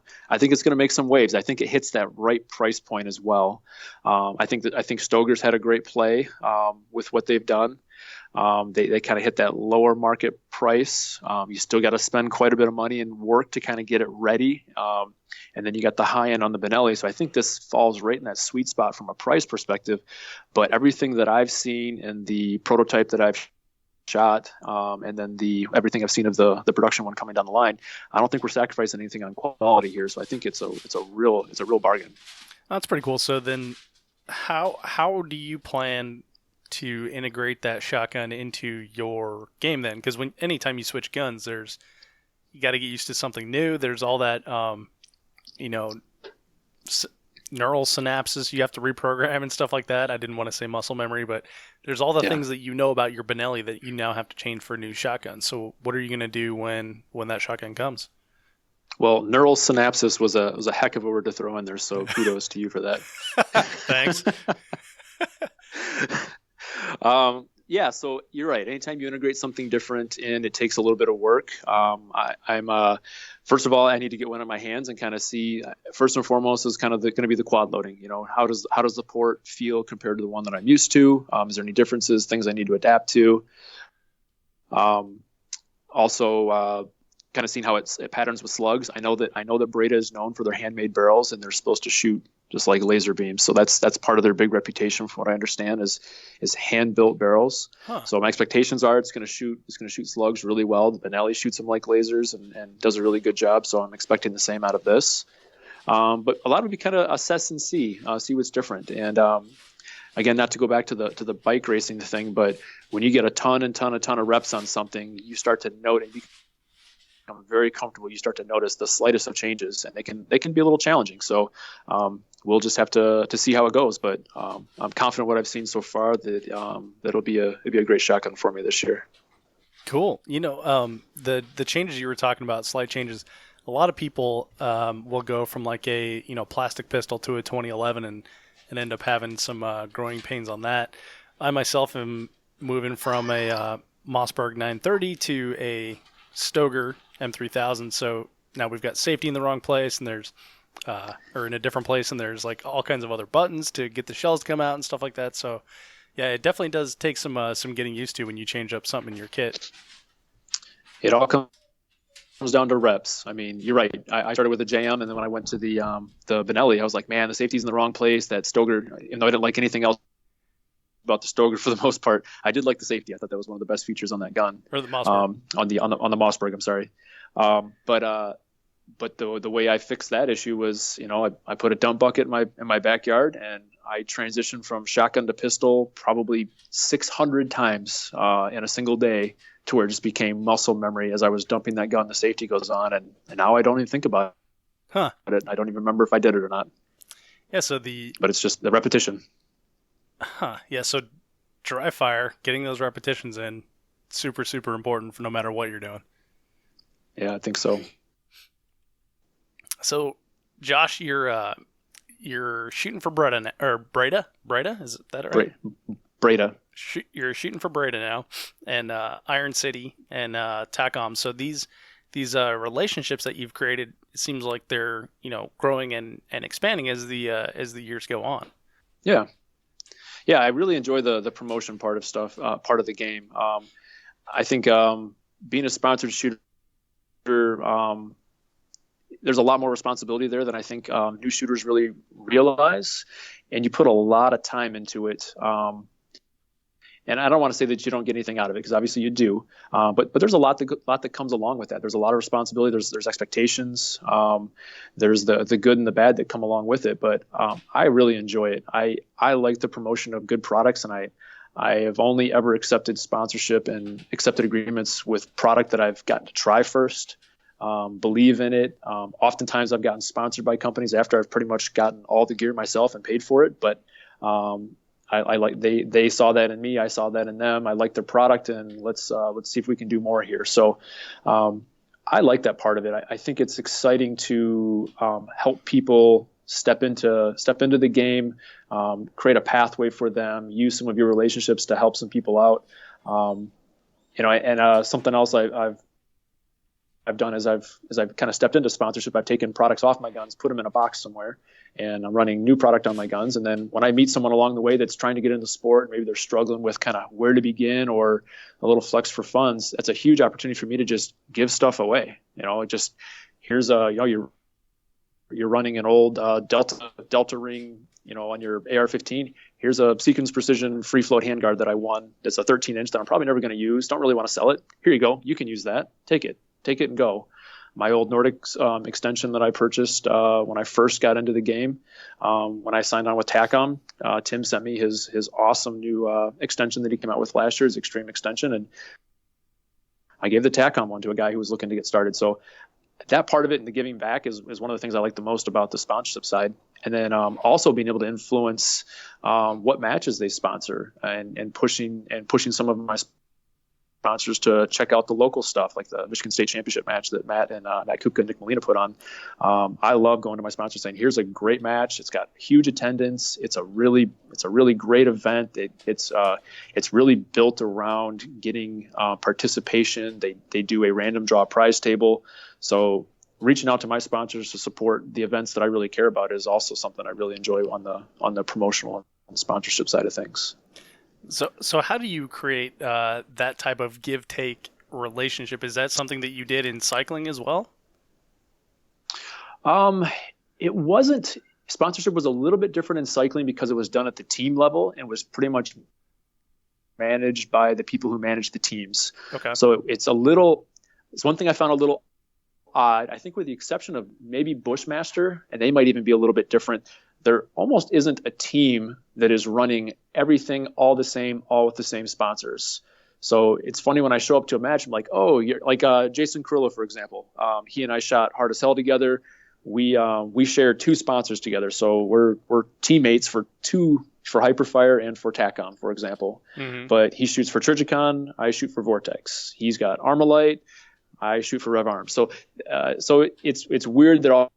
make some waves. I think it hits that right price point as well. I think Stoeger's had a great play with what they've done. They kind of hit that lower market price. You still got to spend quite a bit of money and work to kind of get it ready. And then you got the high end on the Benelli. So I think this falls right in that sweet spot from a price perspective. But everything that I've seen in the prototype that I've shot, and then everything I've seen of the production one coming down the line, I don't think we're sacrificing anything on quality here. So I think it's a real bargain. That's pretty cool. So then, how do you plan to integrate that shotgun into your game then? Because anytime you switch guns, you got to get used to something new. There's all that neural synapses you have to reprogram and stuff like that. I didn't want to say muscle memory, but there's all the things that you know about your Benelli that you now have to change for a new shotgun. So what are you going to do when that shotgun comes? Well, neural synapses was a heck of a word to throw in there, so kudos to you for that. Thanks. Yeah, so you're right. Anytime you integrate something different in, it takes a little bit of work. First of all, I need to get one in my hands and kind of see. First and foremost is kind of going to be the quad loading. How does the port feel compared to the one that I'm used to? Is there any differences? Things I need to adapt to. Also, kind of seeing how it patterns with slugs. I know that Breda is known for their handmade barrels, and they're supposed to shoot just like laser beams. So that's part of their big reputation, from what I understand, is hand built barrels. Huh. So my expectations are it's going to shoot slugs really well. The Benelli shoots them like lasers and does a really good job. So I'm expecting the same out of this. But a lot of it be kind of assess and see what's different. And again, not to go back to the bike racing thing, but when you get a ton of reps on something, you start to note and become very comfortable. You start to notice the slightest of changes, and they can be a little challenging. So we'll just have to see how it goes. But I'm confident what I've seen so far that it'll be a great shotgun for me this year. Cool. The changes you were talking about, slight changes. A lot of people will go from like a plastic pistol to a 2011 and end up having some growing pains on that. I myself am moving from a Mossberg 930 to a Stoeger M3000. So now we've got safety in the wrong place, and there's or in a different place, and there's like all kinds of other buttons to get the shells to come out and stuff like that. So yeah, it definitely does take some getting used to when you change up something in your kit. It all comes down to reps. I mean, you're right. I started with the JM, and then when I went to the Benelli, I was like, man, the safety's in the wrong place. That Stoeger, even though I didn't like anything else about the Stoeger for the most part, I did like the safety. I thought that was one of the best features on that gun. Or the Mossberg. On the Mossberg, I'm sorry. But the way I fixed that issue was, I put a dump bucket in my backyard, and I transitioned from shotgun to pistol probably 600 times in a single day, to where it just became muscle memory as I was dumping that gun. The safety goes on, and now I don't even think about it. I don't even remember if I did it or not. Yeah. But it's just the repetition. Yeah. So dry fire, getting those repetitions in, super, super important for no matter what you're doing. Yeah, I think so. So, Josh, you're shooting for Breda, is that right? Breda. You're shooting for Breda now, and Iron City and TACOM. So these relationships that you've created, it seems like they're growing and expanding as the years go on. Yeah. I really enjoy the promotion part of stuff, part of the game. I think being a sponsored shooter, there's a lot more responsibility there than I think new shooters really realize, and you put a lot of time into it. And I don't want to say that you don't get anything out of it, because obviously you do. But there's a lot that comes along with that. There's a lot of responsibility. There's expectations. There's the good and the bad that come along with it. But I really enjoy it. I like the promotion of good products, and I have only ever accepted sponsorship and accepted agreements with product that I've gotten to try first, believe in it. Oftentimes I've gotten sponsored by companies after I've pretty much gotten all the gear myself and paid for it. But I like they saw that in me. I saw that in them. I like their product, and let's see if we can do more here. So I like that part of it. I think it's exciting to help people step into the game, create a pathway for them, use some of your relationships to help some people out. Something else I've done is I've kind of stepped into sponsorship. I've taken products off my guns, put them in a box somewhere, and I'm running new product on my guns. And then when I meet someone along the way that's trying to get into the sport, maybe they're struggling with kind of where to begin or a little flex for funds, that's a huge opportunity for me to just give stuff away. Just here's you're running an old Delta ring, on your AR-15. Here's a Sequence Precision free float handguard that I won. It's a 13-inch that I'm probably never going to use. Don't really want to sell it. Here you go. You can use that. Take it and go. My old Nordic extension that I purchased when I first got into the game, when I signed on with TACOM, Tim sent me his awesome new extension that he came out with last year, his Extreme extension, and I gave the TACOM one to a guy who was looking to get started. So that part of it and the giving back is one of the things I like the most about the sponsorship side. And then also being able to influence what matches they sponsor and pushing some of my sponsors to check out the local stuff, like the Michigan State Championship match that Matt Kupka and Nick Molina put on. I love going to my sponsors saying, here's a great match. It's got huge attendance. It's a really great event. It's really built around getting participation. They do a random draw prize table. So reaching out to my sponsors to support the events that I really care about is also something I really enjoy on the promotional and sponsorship side of things. So how do you create that type of give-take relationship? Is that something that you did in cycling as well? It wasn't. Sponsorship was a little bit different in cycling because it was done at the team level and was pretty much managed by the people who manage the teams. Okay. So it's one thing I found a little odd. I think with the exception of maybe Bushmaster, and they might even be a little bit different, there almost isn't a team that is running everything all the same, all with the same sponsors. So it's funny when I show up to a match, I'm like, oh, you're like Jason Carrillo, for example. He and I shot Hard as Hell together. We share two sponsors together. So we're teammates for Hyperfire and for TACOM, for example. Mm-hmm. But he shoots for Trijicon, I shoot for Vortex. He's got Armalite, I shoot for Rev Arms. So it's weird that all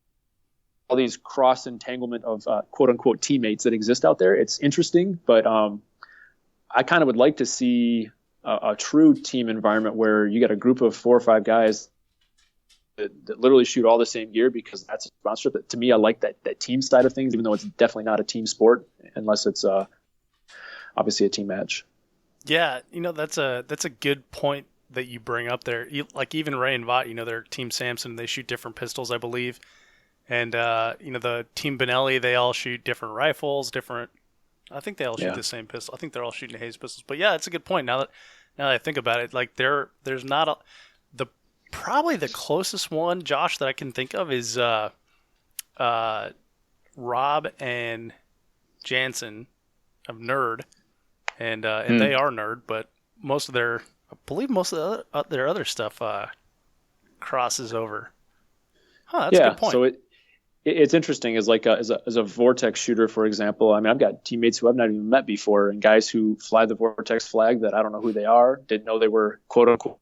these cross entanglement of quote unquote teammates that exist out there. It's interesting, but I kind of would like to see a true team environment where you got a group of 4 or 5 guys that literally shoot all the same gear because that's a sponsorship. To me, I like that team side of things, even though it's definitely not a team sport unless it's obviously a team match. Yeah, that's a good point that you bring up there. Like even Ray and Vought, they're Team Samson. They shoot different pistols, I believe. And, the Team Benelli, they all shoot different rifles, I think they all shoot the same pistol. I think they're all shooting Hayes pistols. But yeah, it's a good point. Now that I think about it, like there's not probably the closest one, Josh, that I can think of is Rob and Jansen of Nerd. And they are Nerd, but I believe most of their other stuff crosses over. Huh, that's a good point. So it's interesting as a Vortex shooter, for example. I mean, I've got teammates who I've not even met before, and guys who fly the Vortex flag that I don't know who they are, didn't know they were quote unquote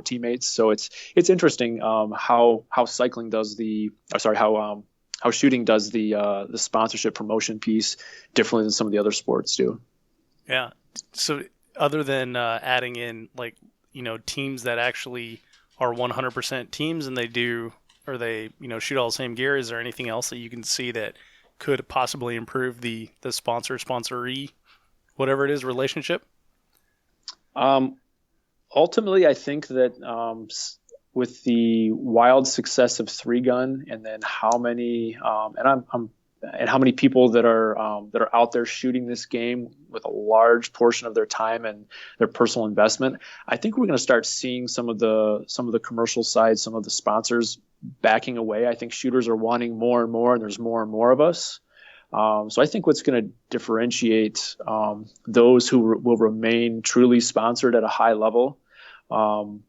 teammates. So it's interesting how cycling does how shooting does the sponsorship promotion piece differently than some of the other sports do. Yeah. So other than adding in teams that actually are 100% teams and they shoot all the same gear, is there anything else that you can see that could possibly improve the sponsoree, whatever it is, relationship? Ultimately, I think that with the wild success of 3-gun, and then how many and how many people that are out there shooting this game with a large portion of their time and their personal investment, I think we're going to start seeing some of the commercial side, some of the sponsors backing away. I think shooters are wanting more and more, and there's more and more of us. So I think what's going to differentiate those who will remain truly sponsored at a high level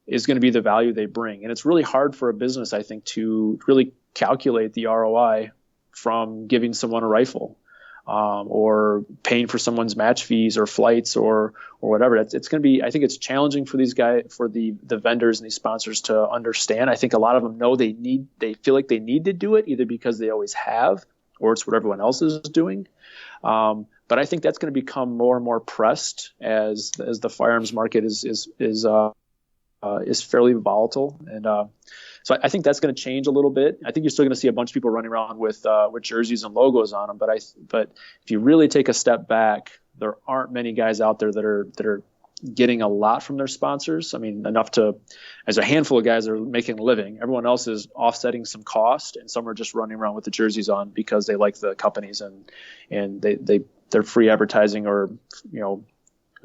is going to be the value they bring. And it's really hard for a business, I think, to really calculate the ROI from giving someone a rifle. or paying for someone's match fees or flights or whatever. It's going to be, I think it's challenging for these guys, for the vendors and these sponsors to understand. I think a lot of them know they feel like they need to do it either because they always have, or it's what everyone else is doing. But I think that's going to become more and more pressed as the firearms market is fairly volatile. And so I think that's going to change a little bit. I think you're still going to see a bunch of people running around with jerseys and logos on them. But if you really take a step back, there aren't many guys out there that are getting a lot from their sponsors. I mean, as a handful of guys are making a living. Everyone else is offsetting some cost, and some are just running around with the jerseys on because they like the companies and they're free advertising, or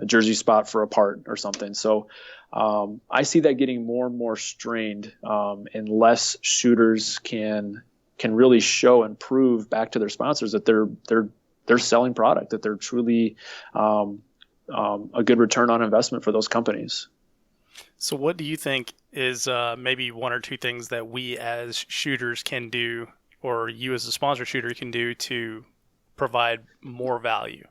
a jersey spot for a part or something. So I see that getting more and more strained unless shooters can really show and prove back to their sponsors that they're selling product, that they're truly a good return on investment for those companies. So what do you think is maybe one or two things that we as shooters can do, or you as a sponsor shooter can do to provide more value?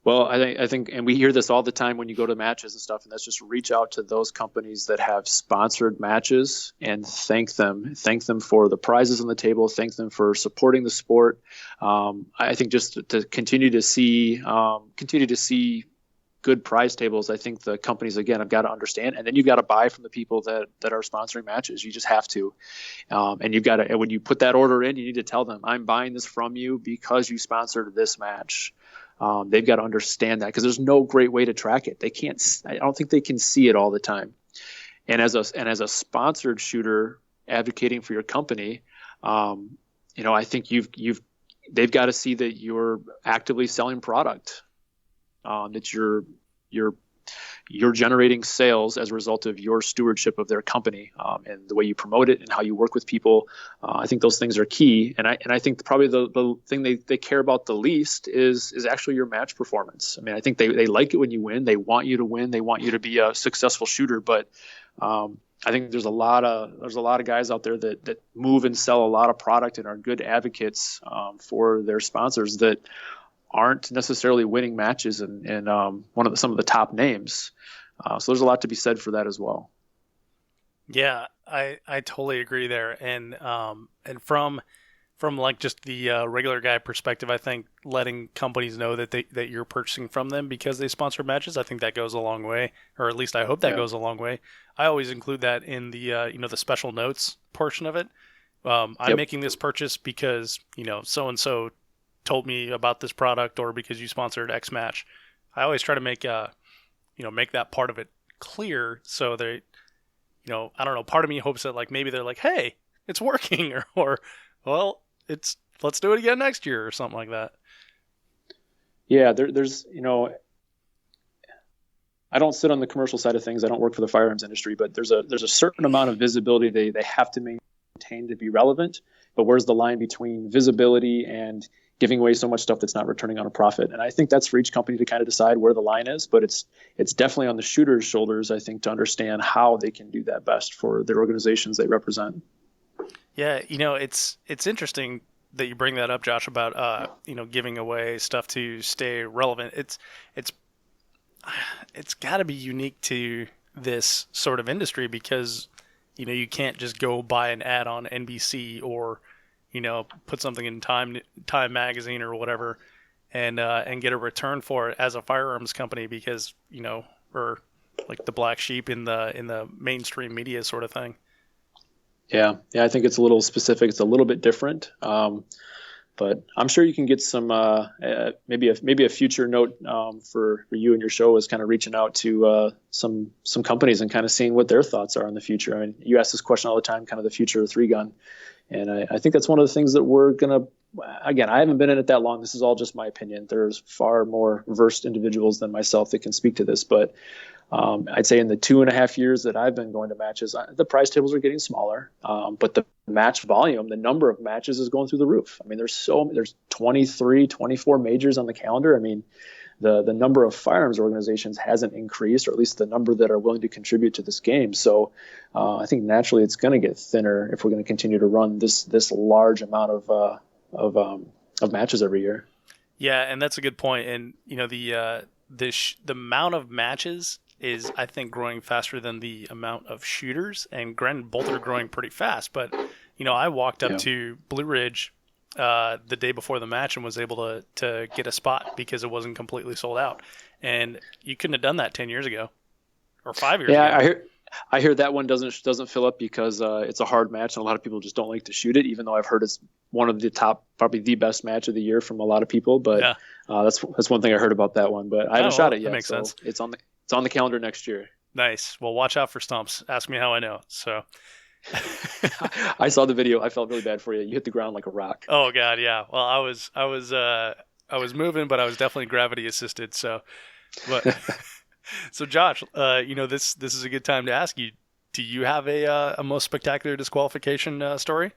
Well, I think, and we hear this all the time when you go to matches and stuff, and that's just reach out to those companies that have sponsored matches and thank them for the prizes on the table, thank them for supporting the sport. I think just to continue to see good prize tables, I think the companies, again, have got to understand, and then you've got to buy from the people that are sponsoring matches. You just have to, and you've got to, and when you put that order in, you need to tell them, I'm buying this from you because you sponsored this match. They've got to understand that, because there's no great way to track it. I don't think they can see it all the time. And as a sponsored shooter advocating for your company, I think they've got to see that you're actively selling product, that you're generating sales as a result of your stewardship of their company, and the way you promote it and how you work with people. I think those things are key. And I think probably the thing they care about the least is actually your match performance. I mean, I think they like it when you win. They want you to win. They want you to be a successful shooter. But I think there's a lot of guys out there that move and sell a lot of product and are good advocates for their sponsors that aren't necessarily winning matches and some of the top names. So there's a lot to be said for that as well. Yeah, I totally agree there. And from like just the regular guy perspective, I think letting companies know that you're purchasing from them because they sponsor matches, I think that goes a long way, or at least I hope that goes a long way. I always include that in the the special notes portion of it. I'm making this purchase because so and so told me about this product, or because you sponsored X match. I always try to make that part of it clear, so they, I don't know, part of me hopes that like maybe they're like, hey, it's working, or well, let's do it again next year or something like that. Yeah, there's I don't sit on the commercial side of things. I don't work for the firearms industry, but there's a certain amount of visibility they have to maintain to be relevant. But where's the line between visibility and giving away so much stuff that's not returning on a profit? And I think that's for each company to kind of decide where the line is, but it's definitely on the shooter's shoulders, I think, to understand how they can do that best for their organizations they represent. Yeah, it's interesting that you bring that up, Josh, about giving away stuff to stay relevant. It's got to be unique to this sort of industry, because you can't just go buy an ad on NBC or put something in Time magazine or whatever, and get a return for it as a firearms company, because or like the black sheep in the mainstream media sort of thing. Yeah, I think it's a little specific. It's a little bit different, but I'm sure you can get some maybe a future note for you and your show is kind of reaching out to some companies and kind of seeing what their thoughts are in the future. I mean, you ask this question all the time, kind of the future of 3-gun. And I think that's one of the things that we're going to, again, I haven't been in it that long. This is all just my opinion. There's far more versed individuals than myself that can speak to this. But I'd say in the 2.5 years that I've been going to matches, the prize tables are getting smaller. But the match volume, the number of matches is going through the roof. I mean, there's 23, 24 majors on the calendar. I mean, the number of firearms organizations hasn't increased, or at least the number that are willing to contribute to this game. So I think naturally it's going to get thinner if we're going to continue to run this large amount of matches every year. Yeah, and that's a good point. And the amount of matches is, I think, growing faster than the amount of shooters. And granted, both are growing pretty fast. But I walked up to Blue Ridge the day before the match and was able to get a spot because it wasn't completely sold out. And you couldn't have done that 10 years ago or 5 years ago. Yeah, I hear that one doesn't fill up because it's a hard match and a lot of people just don't like to shoot it, even though I've heard it's one of the top, probably the best match of the year from a lot of people. But that's one thing I heard about that one. But I haven't shot it yet. That makes sense. It's on the calendar next year. Nice. Well, watch out for stumps. Ask me how I know. So I saw the video. I felt really bad for you. You hit the ground like a rock. Oh God, yeah. Well, I was moving, but I was definitely gravity assisted. So, but. So Josh, this is a good time to ask you: do you have a most spectacular disqualification story?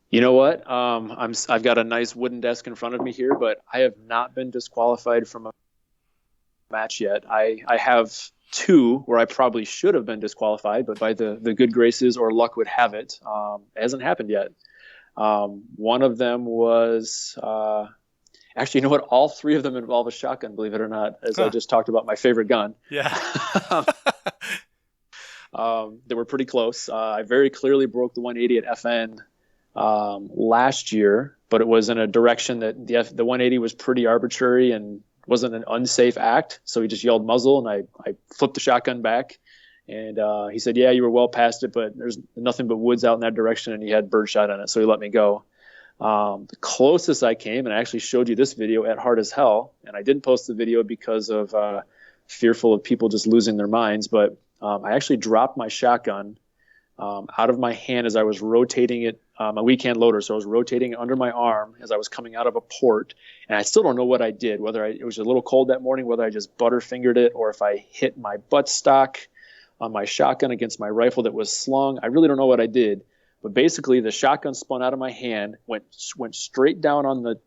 You know what? I've got a nice wooden desk in front of me here, but I have not been disqualified from a match yet. I have two where I probably should have been disqualified, but by the good graces or luck would have it, it hasn't happened yet. One of them was. Actually, you know what? All three of them involve a shotgun, believe it or not, as I just talked about my favorite gun. Yeah. They were pretty close. I very clearly broke the 180 at FN last year, but it was in a direction that the 180 was pretty arbitrary and wasn't an unsafe act. So he just yelled muzzle, and I flipped the shotgun back. And he said, yeah, you were well past it, but there's nothing but woods out in that direction, and he had birdshot on it, so he let me go. The closest I came, and I actually showed you this video at Hard as Hell, and I didn't post the video because of fearful of people just losing their minds, but I actually dropped my shotgun out of my hand as I was rotating it, my weekend loader, so I was rotating it under my arm as I was coming out of a port, and I still don't know what I did, whether it was a little cold that morning, whether I just butterfingered it, or if I hit my buttstock on my shotgun against my rifle that was slung. I really don't know what I did. But basically, the shotgun spun out of my hand, went straight down on the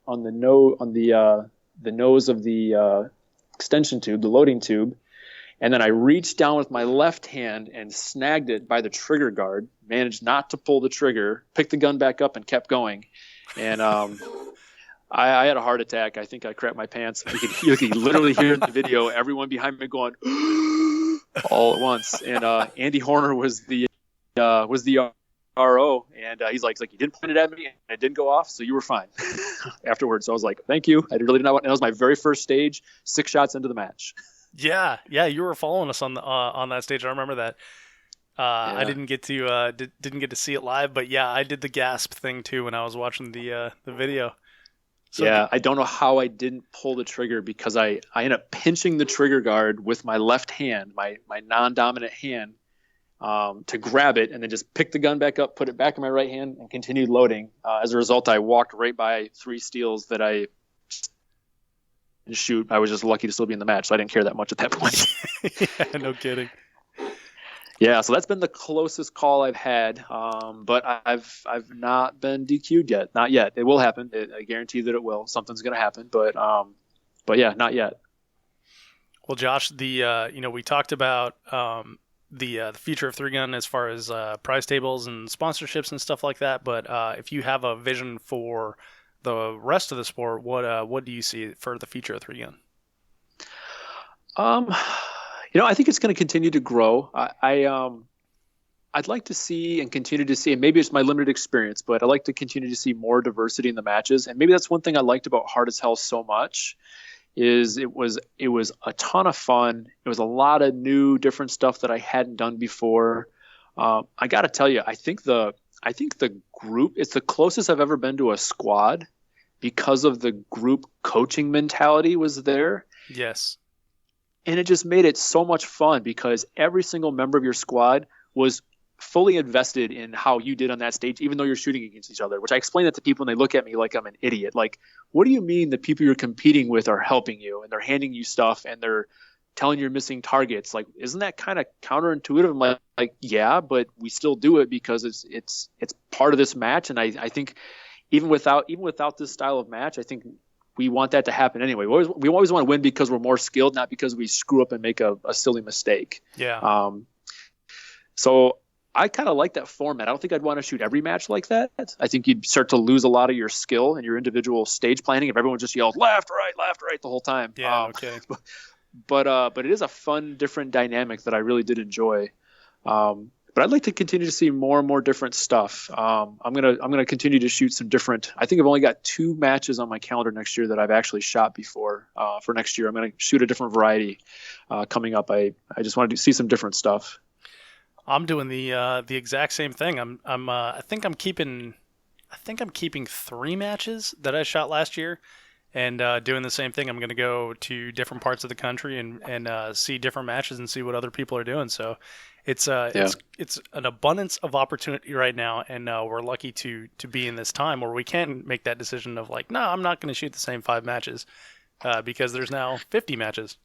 nose of the extension tube, the loading tube, and then I reached down with my left hand and snagged it by the trigger guard. Managed not to pull the trigger, picked the gun back up, and kept going. And I had a heart attack. I think I crapped my pants. You could literally hear in the video everyone behind me going all at once. And Andy Horner was the RO, and he's like, you didn't point it at me, and it didn't go off, so you were fine afterwards. So I was like, thank you. I really did not want. That was my very first stage, 6 shots into the match. Yeah, you were following us on that stage. I remember that. I didn't get to see it live, but yeah, I did the gasp thing too when I was watching the video. So yeah, I don't know how I didn't pull the trigger because I ended up pinching the trigger guard with my left hand, my non-dominant hand. To grab it and then just pick the gun back up, put it back in my right hand, and continued loading. As a result, I walked right by 3 steals that I didn't shoot. I was just lucky to still be in the match, so I didn't care that much at that point. Yeah, no kidding. Yeah, so that's been the closest call I've had, but I've not been DQ'd yet. Not yet. It will happen. I guarantee that it will. Something's going to happen, but yeah, not yet. Well, Josh, we talked about the future of 3-Gun as far as prize tables and sponsorships and stuff like that. But if you have a vision for the rest of the sport, what do you see for the future of 3-Gun? I think it's going to continue to grow. I'd like to see and continue to see, and maybe it's my limited experience, but I'd like to continue to see more diversity in the matches. And maybe that's one thing I liked about Hard as Hell so much. Is it was a ton of fun. It was a lot of new, different stuff that I hadn't done before. I got to tell you, I think the group, it's the closest I've ever been to a squad because of the group coaching mentality was there. Yes. And it just made it so much fun because every single member of your squad was fully invested in how you did on that stage, even though you're shooting against each other, which I explain that to people and they look at me like I'm an idiot. Like, what do you mean the people you're competing with are helping you and they're handing you stuff and they're telling you're missing targets? Like, isn't that kind of counterintuitive? I'm like, yeah, but we still do it because it's part of this match. And I think even without this style of match, I think we want that to happen anyway. We always want to win because we're more skilled, not because we screw up and make a silly mistake. Yeah. So I kind of like that format. I don't think I'd want to shoot every match like that. I think you'd start to lose a lot of your skill and your individual stage planning if everyone just yelled left, right the whole time. Yeah, no kidding. But it is a fun, different dynamic that I really did enjoy. But I'd like to continue to see more and more different stuff. I'm gonna continue to shoot some different. I think I've only got 2 matches on my calendar next year that I've actually shot before. For next year, I'm gonna shoot a different variety coming up. I just want to see some different stuff. I'm doing the exact same thing. I think I'm keeping 3 matches that I shot last year, and doing the same thing. I'm going to go to different parts of the country and see different matches and see what other people are doing. So it's an abundance of opportunity right now, and we're lucky to be in this time where we can make that decision of like, no, I'm not going to shoot the same 5 matches because there's now 50 matches.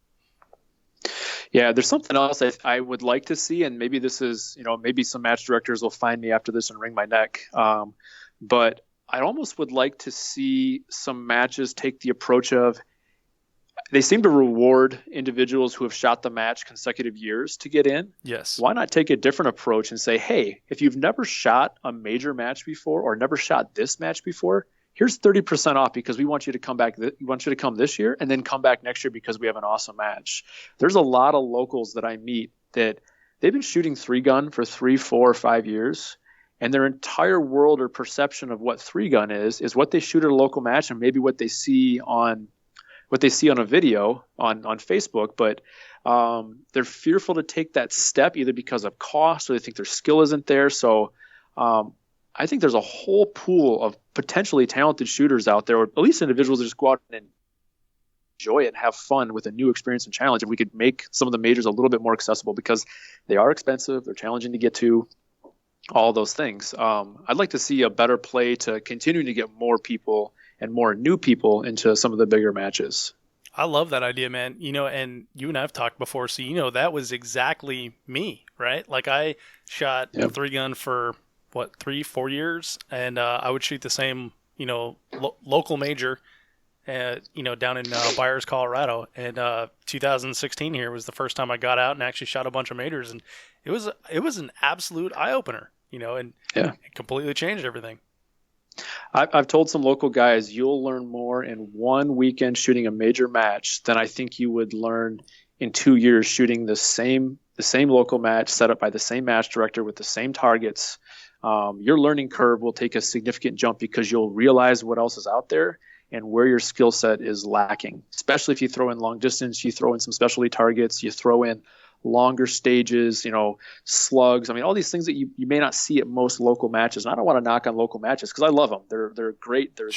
Yeah, there's something else I would like to see, and maybe this is, maybe some match directors will find me after this and wring my neck. But I almost would like to see some matches take the approach of, they seem to reward individuals who have shot the match consecutive years to get in. Yes. Why not take a different approach and say, hey, if you've never shot a major match before or never shot this match before, here's 30% off because we want you to come back. We want you to come this year and then come back next year because we have an awesome match. There's a lot of locals that I meet that they've been shooting 3-gun for 3, 4, or 5 years, and their entire world or perception of what 3-gun is what they shoot at a local match and maybe what they see on a video on Facebook. But they're fearful to take that step either because of cost or they think their skill isn't there. So I think there's a whole pool of potentially talented shooters out there, or at least individuals that just go out and enjoy it and have fun with a new experience and challenge. If we could make some of the majors a little bit more accessible because they are expensive, they're challenging to get to, all those things. I'd like to see a better play to continue to get more people and more new people into some of the bigger matches. I love that idea, man. And you and I have talked before, so that was exactly me, right? Like I shot 3-gun for 3-4 years, and I would shoot the same local major down in Byers, Colorado, and 2016 here was the first time I got out and actually shot a bunch of majors, and it was an absolute eye-opener, and it completely changed everything. I've told some local guys, you'll learn more in 1 weekend shooting a major match than I think you would learn in 2 years shooting the same local match set up by the same match director with the same targets. Your learning curve will take a significant jump because you'll realize what else is out there and where your skill set is lacking, especially if you throw in long distance, you throw in some specialty targets, you throw in longer stages, slugs. I mean, all these things that you may not see at most local matches. And I don't want to knock on local matches because I love them. They're great. They're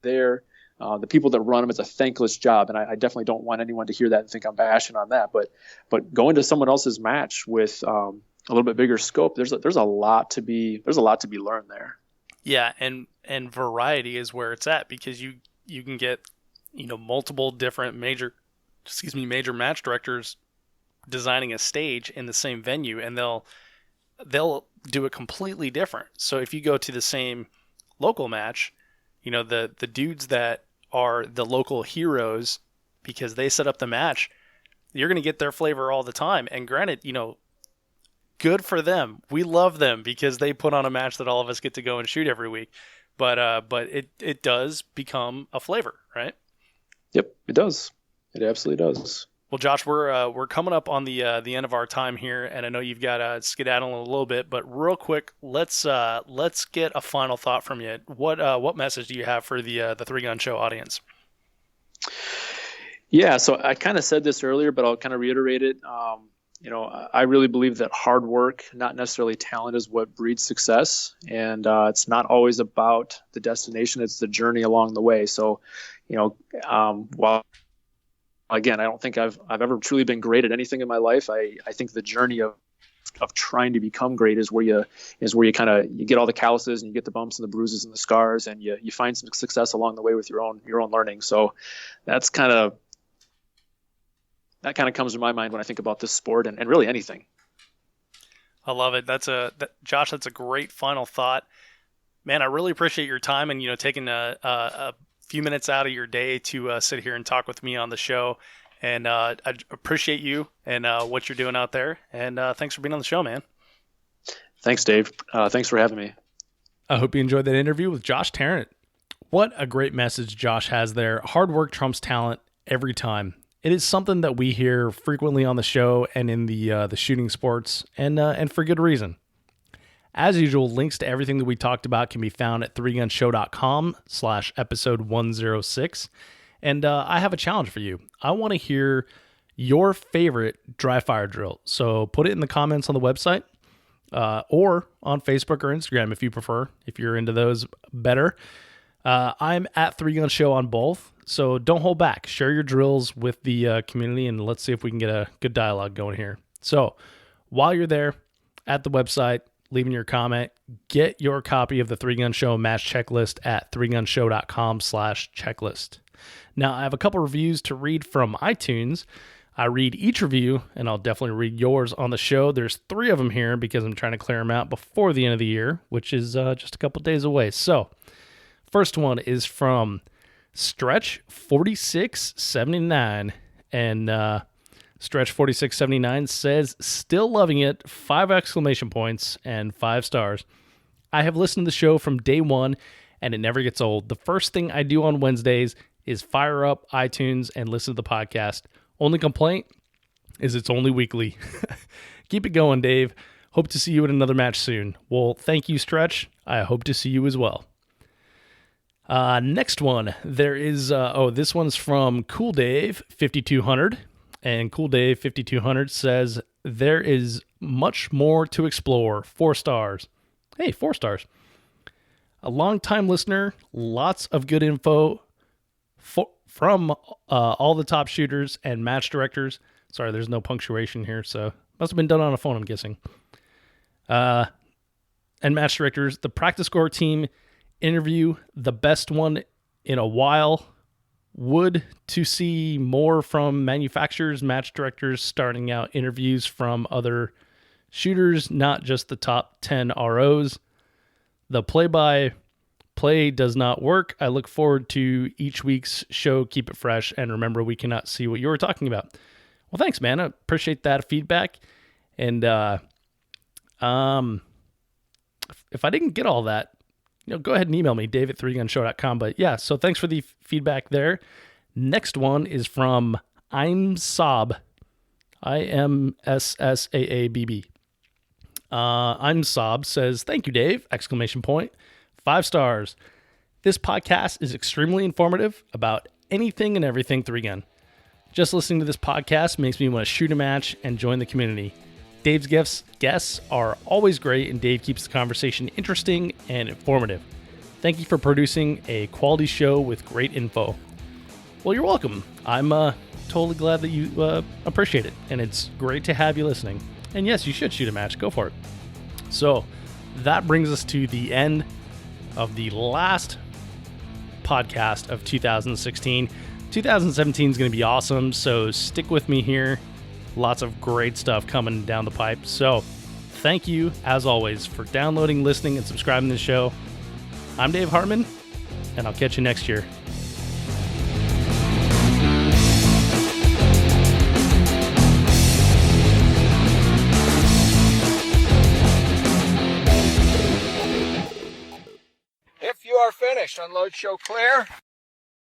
the people that run them, it's a thankless job. And I definitely don't want anyone to hear that and think I'm bashing on that. But going to someone else's match with a little bit bigger scope, there's a lot to be learned there. Yeah, and variety is where it's at because you can get multiple different major match directors designing a stage in the same venue, and they'll do it completely different. So if you go to the same local match, the dudes that are the local heroes because they set up the match, you're going to get their flavor all the time. And granted, good for them. We love them because they put on a match that all of us get to go and shoot every week. But it does become a flavor, right? Yep, it does. It absolutely does. Well, Josh, we're coming up on the end of our time here, and I know you've got to skedaddle a little bit. But real quick, let's get a final thought from you. What message do you have for the 3-Gun Show audience? Yeah, so I kind of said this earlier, but I'll kind of reiterate it. I really believe that hard work, not necessarily talent, is what breeds success. And it's not always about the destination. It's the journey along the way. So, while, again, I don't think I've ever truly been great at anything in my life, I think the journey of trying to become great is where you kind of you get all the calluses and you get the bumps and the bruises and the scars, and you find some success along the way with your own learning. So that kind of comes to my mind when I think about this sport and really anything. I love it. Josh, that's a great final thought. Man, I really appreciate your time and taking a few minutes out of your day to sit here and talk with me on the show. And I appreciate you and what you're doing out there. And thanks for being on the show, man. Thanks, Dave. Thanks for having me. I hope you enjoyed that interview with Josh Tarrant. What a great message Josh has there. Hard work trumps talent every time. It is something that we hear frequently on the show and in the shooting sports, and for good reason. As usual, links to everything that we talked about can be found at 3gunshow.com/episode 106. And I have a challenge for you. I want to hear your favorite dry fire drill. So put it in the comments on the website or on Facebook or Instagram if you prefer, if you're into those better. I'm at 3Gun Show on both, so don't hold back. Share your drills with the community, and let's see if we can get a good dialogue going here. So while you're there at the website, leaving your comment, get your copy of the 3Gun Show match checklist at 3gunshow.com/checklist. Now, I have a couple reviews to read from iTunes. I read each review, and I'll definitely read yours on the show. There's 3 of them here because I'm trying to clear them out before the end of the year, which is just a couple days away. So first one is from Stretch 4679, and Stretch 4679 says, "Still loving it, 5 exclamation points and 5 stars. I have listened to the show from day one, and it never gets old. The first thing I do on Wednesdays is fire up iTunes and listen to the podcast. Only complaint is it's only weekly." Keep it going, Dave. Hope to see you at another match soon. Well, thank you, Stretch. I hope to see you as well. Next one, there is, this one's from Cool Dave 5200, and Cool Dave 5200 says, "There is much more to explore. 4 stars. Hey, 4 stars. A long-time listener, lots of good info from all the top shooters and match directors." Sorry, there's no punctuation here, so must have been done on a phone, I'm guessing. And match directors, the practice score team interview, the best one in a while. Would to see more from manufacturers, match directors, starting out interviews from other shooters, not just the top 10 ROs. The play-by-play does not work. I look forward to each week's show. Keep it fresh, and remember, we cannot see what you were talking about. Well, thanks, man. I appreciate that feedback. And if I didn't get all that, go ahead and email me, dave@3gunshow.com. But yeah, so thanks for the feedback there. Next one is from I'm Sob, IMSSAABB. I'm Sob says, "Thank you, Dave!" Exclamation point. 5 stars. This podcast is extremely informative about anything and everything 3Gun. Just listening to this podcast makes me want to shoot a match and join the community. Dave's guests are always great, and Dave keeps the conversation interesting and informative. Thank you for producing a quality show with great info. Well, you're welcome. I'm totally glad that you appreciate it, and it's great to have you listening. And yes, you should shoot a match. Go for it. So that brings us to the end of the last podcast of 2016. 2017 is going to be awesome, so stick with me here. Lots of great stuff coming down the pipe. So thank you, as always, for downloading, listening, and subscribing to the show. I'm Dave Hartman, and I'll catch you next year. If you are finished, unload, show clear.